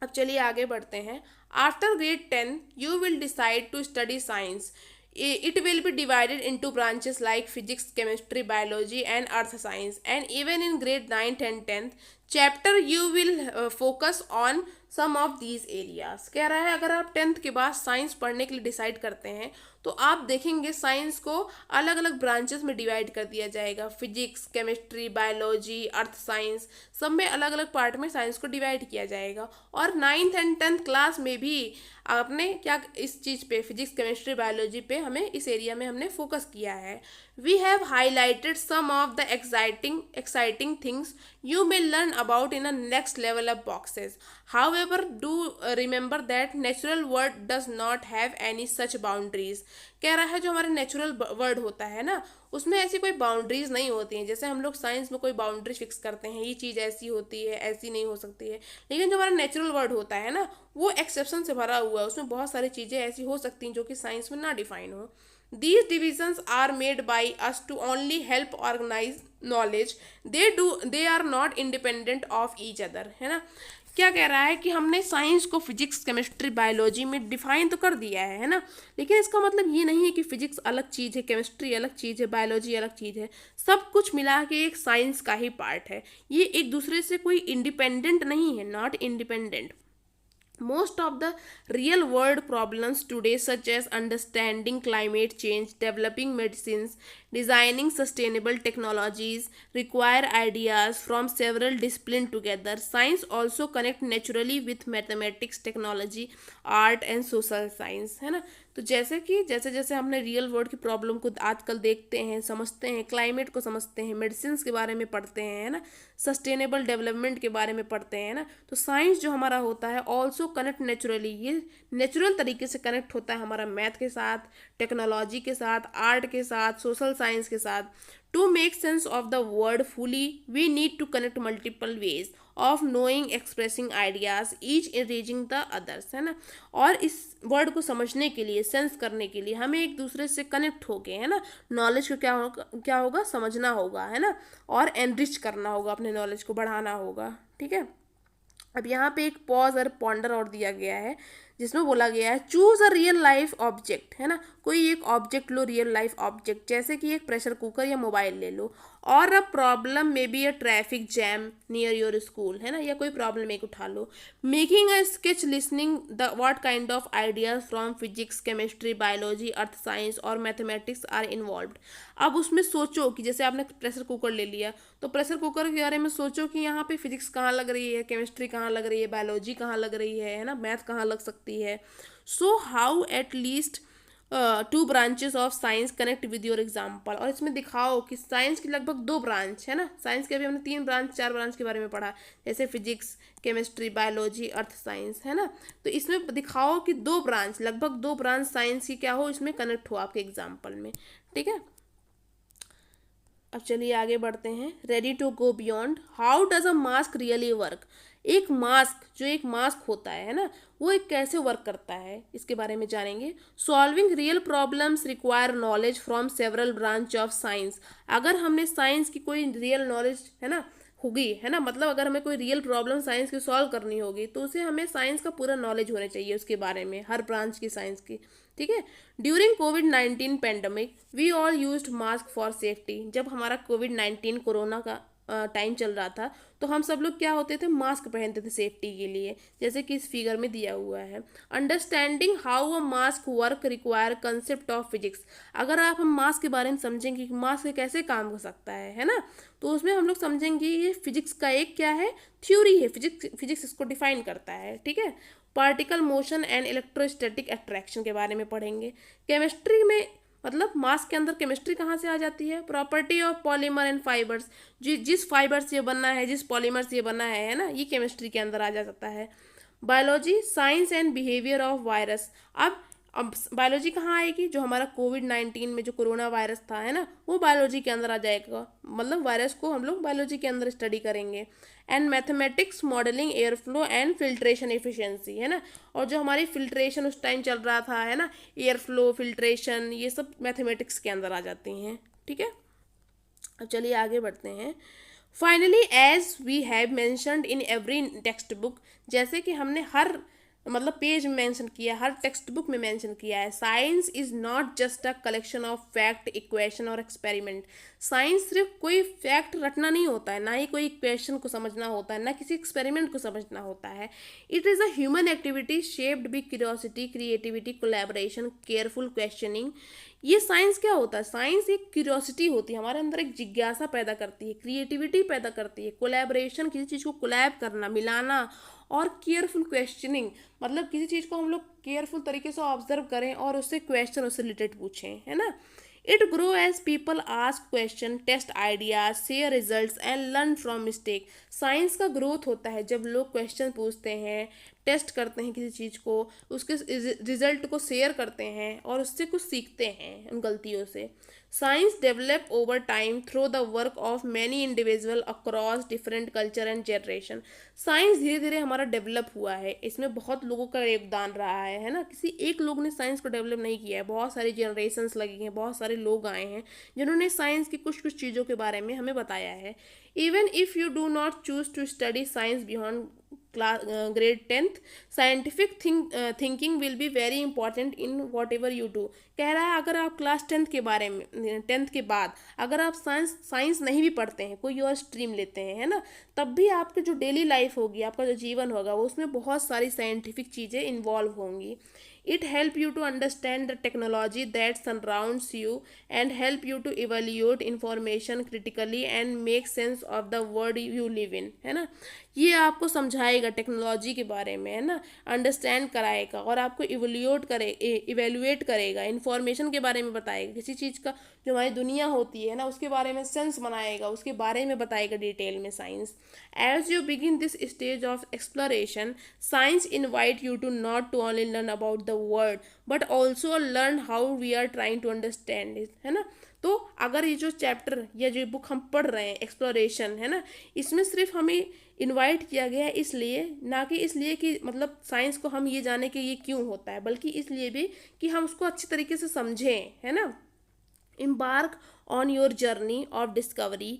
Speaker 1: अब चलिए आगे बढ़ते हैं। After grade 10 you will decide to study science. It will be divided into branches like physics, chemistry, biology and earth science, and even in grade 9th and 10th chapter you will focus on some of these areas। कह रहा है अगर आप 10th के बाद science पढ़ने के लिए डिसाइड करते हैं तो आप देखेंगे साइंस को अलग अलग ब्रांचेस में डिवाइड कर दिया जाएगा। Physics, chemistry, biology, earth science, सब में अलग अलग पार्ट में साइंस को डिवाइड किया जाएगा। और 9th and 10th क्लास में भी आपने क्या इस चीज़ पे, फिजिक्स, केमिस्ट्री, बायोलॉजी पे हमें इस एरिया में हमने फोकस किया है। We have highlighted some of the exciting things you may learn about in a next level of boxes. However, do remember that natural world does not have any such boundaries। कह रहा है जो हमारे natural word होता है ना, उसमें ऐसी कोई बाउंड्रीज नहीं होती हैं। जैसे हम लोग साइंस में कोई बाउंड्री फिक्स करते हैं, ये चीज़ ऐसी होती है, ऐसी नहीं हो सकती है। लेकिन जो हमारा नेचुरल वर्ड होता है ना, वो एक्सेप्शन से भरा हुआ है। उसमें बहुत सारी चीज़ें ऐसी हो सकती हैं जो कि साइंस में ना डिफाइन हो। These divisions are made by us to only help organize knowledge. They are not independent of each other, है ना। क्या कह रहा है कि हमने साइंस को फिजिक्स, केमिस्ट्री, बायोलॉजी में डिफाइन तो कर दिया है ना, लेकिन इसका मतलब ये नहीं है कि फिजिक्स अलग चीज़ है, केमिस्ट्री अलग चीज़ है, बायोलॉजी अलग चीज़ है। सब कुछ मिला के एक साइंस का ही पार्ट है। ये एक दूसरे से कोई इंडिपेंडेंट नहीं है, not independent. Most of the real world problems today, such as understanding climate change, developing medicines, designing sustainable technologies, require ideas from several disciplines together. Science also connect naturally with mathematics, technology, art and social science, है ना। तो जैसे कि जैसे जैसे हमने real world की problem को आजकल देखते हैं, समझते हैं, क्लाइमेट को समझते हैं, मेडिसिन के बारे में पढ़ते हैं, है ना, सस्टेनेबल डेवलपमेंट के बारे में पढ़ते हैं ना, तो साइंस जो हमारा होता है ऑल्सो कनेक्ट नेचुरली। ये नेचुरल तरीके से कनेक्ट होता है हमारा मैथ के साथ, टेक्नोलॉजी के साथ, आर्ट के साथ, सोशल साइंस के साथ। To make sense of the world fully we need to connect multiple ways of knowing, expressing ideas, each enriching the others, है ना। और इस वर्ड को समझने के लिए, सेंस करने के लिए हमें एक दूसरे से कनेक्ट होके, है ना, नॉलेज को क्या होगा समझना होगा, है ना, और एनरिच करना होगा, अपने नॉलेज को बढ़ाना होगा, ठीक है। अब यहाँ पे एक पॉज और पॉन्डर और दिया गया है। जिसमें बोला गया है choose a real life object, है ना, कोई एक ऑब्जेक्ट लो, रियल लाइफ ऑब्जेक्ट, जैसे कि एक प्रेशर कुकर या मोबाइल ले लो, और a problem may be a traffic jam near your school, है ना, या कोई प्रॉब्लम एक उठा लो, making a sketch listening the what kind of ideas from physics, chemistry, biology, earth science और मैथमेटिक्स आर इन्वॉल्व्ड। अब उसमें सोचो कि जैसे आपने प्रेशर कुकर ले लिया, तो प्रेशर कुकर के बारे में सोचो कि यहाँ पे फिजिक्स कहाँ लग रही है, केमिस्ट्री कहाँ लग रही है, बायोलॉजी कहाँ लग रही है ना, मैथ कहाँ लग सकती है। So how at least two branches of science connect with your example, और इसमें दिखाओ कि साइंस की लगभग 2 ब्रांच है ना, साइंस के अभी हमने 3 ब्रांच 4 ब्रांच के बारे में पढ़ा, जैसे physics, chemistry, biology, earth science, है ना, तो इसमें दिखाओ कि 2 ब्रांच, लगभग 2 ब्रांच साइंस की क्या हो, इसमें कनेक्ट हो आपके एग्जाम्पल में। ठीक है, अब चलिए आगे बढ़ते हैं। Ready to go beyond, how does a mask really work, एक मास्क, जो एक मास्क होता है ना, वो एक कैसे वर्क करता है, इसके बारे में जानेंगे। Solving real problems require knowledge from several branch of science, अगर हमने साइंस की कोई रियल नॉलेज, है ना, होगी, है ना, मतलब अगर हमें कोई रियल प्रॉब्लम साइंस की सॉल्व करनी होगी तो उसे हमें साइंस का पूरा नॉलेज होना चाहिए उसके बारे में, हर ब्रांच की साइंस की। ठीक है, ड्यूरिंग कोविड-19 pandemic we all used mask for safety, जब हमारा कोविड-19 कोरोना का टाइम चल रहा था तो हम सब लोग क्या होते थे, मास्क पहनते थे सेफ्टी के लिए, जैसे कि इस फिगर में दिया हुआ है। Understanding how a mask work require concept of physics, अगर आप हम मास्क के बारे में समझेंगे कि मास्क कैसे काम कर सकता है ना, तो उसमें हम लोग समझेंगे ये फिजिक्स का एक क्या है, थ्योरी है, फिजिक्स इसको डिफाइन करता है। ठीक है, particle motion and electrostatic attraction के बारे में पढ़ेंगे। केमिस्ट्री में मतलब मास के अंदर केमिस्ट्री कहाँ से आ जाती है, property of polymer and fibres, जिस फाइबर से ये बना है, जिस पॉलीमर से ये बना है ना, ये केमिस्ट्री के अंदर आ जा सकता है। Biology, science and behaviour of virus, अब बायोलॉजी कहाँ आएगी, जो हमारा कोविड-19 में जो कोरोना वायरस था, है ना, वो बायोलॉजी के अंदर आ जाएगा, मतलब वायरस को हम लोग बायोलॉजी के अंदर स्टडी करेंगे। And mathematics, modelling air flow and filtration efficiency, है ना, और जो हमारी फिल्ट्रेशन उस टाइम चल रहा था, है ना, एयर फ्लो, फिल्ट्रेशन, ये सब मैथमेटिक्स के अंदर आ जाती हैं। ठीक है, अब चलिए आगे बढ़ते हैं। Finally as we have mentioned in every text book, जैसे कि हमने हर मतलब पेज में मेंशन किया, हर टेक्स्ट बुक में मेंशन किया है, science is not just a collection of fact, equation और एक्सपेरिमेंट, साइंस सिर्फ कोई फैक्ट रटना नहीं होता है, ना ही कोई इक्वेशन को समझना होता है, ना किसी एक्सपेरिमेंट को समझना होता है। It is a human activity shaped by curiosity, creativity, collaboration, careful questioning. ये साइंस क्या होता है, साइंस एक क्यूरियोसिटी होती है, हमारे अंदर एक जिज्ञासा पैदा करती है, क्रिएटिविटी पैदा करती है, कोलैबोरेशन, किसी चीज़ को कोलैब करना, मिलाना, और केयरफुल क्वेश्चनिंग, मतलब किसी चीज़ को हम लोग केयरफुल तरीके से ऑब्जर्व करें और उससे क्वेश्चन उससे रिलेटेड पूछें, है ना। It grow as people ask question, test ideas, share results and learn from mistake, science का ग्रोथ होता है जब लोग क्वेश्चन पूछते हैं, टेस्ट करते हैं किसी चीज़ को, उसके रिजल्ट को शेयर करते हैं और उससे कुछ सीखते हैं उन गलतियों से। Science develop over time through the work of many individual across different culture and generation, science धीरे धीरे हमारा डेवलप हुआ है, इसमें बहुत लोगों का योगदान रहा है ना, किसी एक लोग ने साइंस को डेवलप नहीं किया है, बहुत सारी जनरेशन्स लगी हैं, बहुत सारे लोग आए हैं जिन्होंने साइंस की कुछ कुछ चीज़ों के बारे में हमें बताया है। Even if you do not choose to study science beyond class grade 10th, scientific thinking will be very important in whatever you do, कह रहा है अगर आप क्लास 10th के बारे में 10th के बाद अगर आप साइंस नहीं भी पढ़ते हैं, कोई और स्ट्रीम लेते हैं, है ना, तब भी आपकी जो डेली लाइफ होगी, आपका जो जीवन होगा, वो उसमें बहुत सारी साइंटिफिक चीज़ें इन्वॉल्व होंगी। It help you to understand the technology that surrounds you and help you to evaluate information critically and make sense of the world you live in, है ना, ये आपको समझाएगा टेक्नोलॉजी के बारे में, है ना, अंडरस्टैंड कराएगा और आपको इवेल्युएट करेगा, इन्फॉर्मेशन के बारे में बताएगा, किसी चीज़ का जो हमारी दुनिया होती है ना उसके बारे में सेंस बनाएगा, उसके बारे में बताएगा डिटेल में science. As you begin this stage of exploration, science invite you to not to only learn about the world but also learn how we are trying to understand it, है ना। तो अगर ये जो चैप्टर या जो book हम पढ़ रहे हैं एक्सप्लोरेशन, है ना, इसमें सिर्फ हमें इनवाइट किया गया है इसलिए, ना कि इसलिए कि मतलब साइंस को हम ये जाने कि ये क्यों होता है, बल्कि इसलिए भी कि हम उसको अच्छी तरीके से समझें, है ना। Embark on your journey of discovery,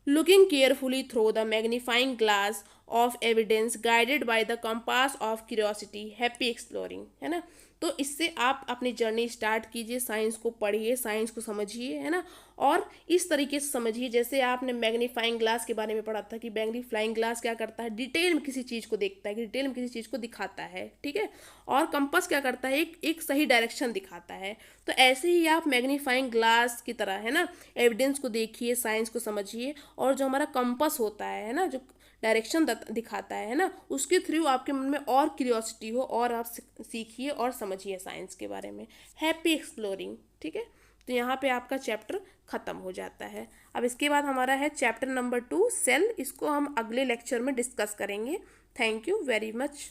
Speaker 1: looking carefully through the magnifying glass of evidence guided by the compass of curiosity, happy exploring, है ना। तो इससे आप अपनी जर्नी स्टार्ट कीजिए, साइंस को पढ़िए, साइंस को समझिए, है ना। और इस तरीके से समझिए जैसे आपने मैग्नीफाइंग ग्लास के बारे में पढ़ा था कि मैग्नीफाइंग ग्लास क्या करता है, डिटेल में किसी चीज़ को देखता है, डिटेल में किसी चीज़ को दिखाता है, ठीक है। और कंपास क्या करता है, एक सही डायरेक्शन दिखाता है। तो ऐसे ही आप मैग्नीफाइंग ग्लास की तरह, है ना, एविडेंस को देखिए, साइंस को समझिए, और जो हमारा कंपास होता है ना, जो डायरेक्शन दिखाता है ना, उसके थ्रू आपके मन में और क्यूरियोसिटी हो और आप सीखिए और समझिए साइंस के बारे में। हैप्पी एक्सप्लोरिंग, ठीक है। तो यहाँ पे आपका चैप्टर ख़त्म हो जाता है। अब इसके बाद हमारा है चैप्टर नंबर 2 सेल, इसको हम अगले लेक्चर में डिस्कस करेंगे। Thank you very much.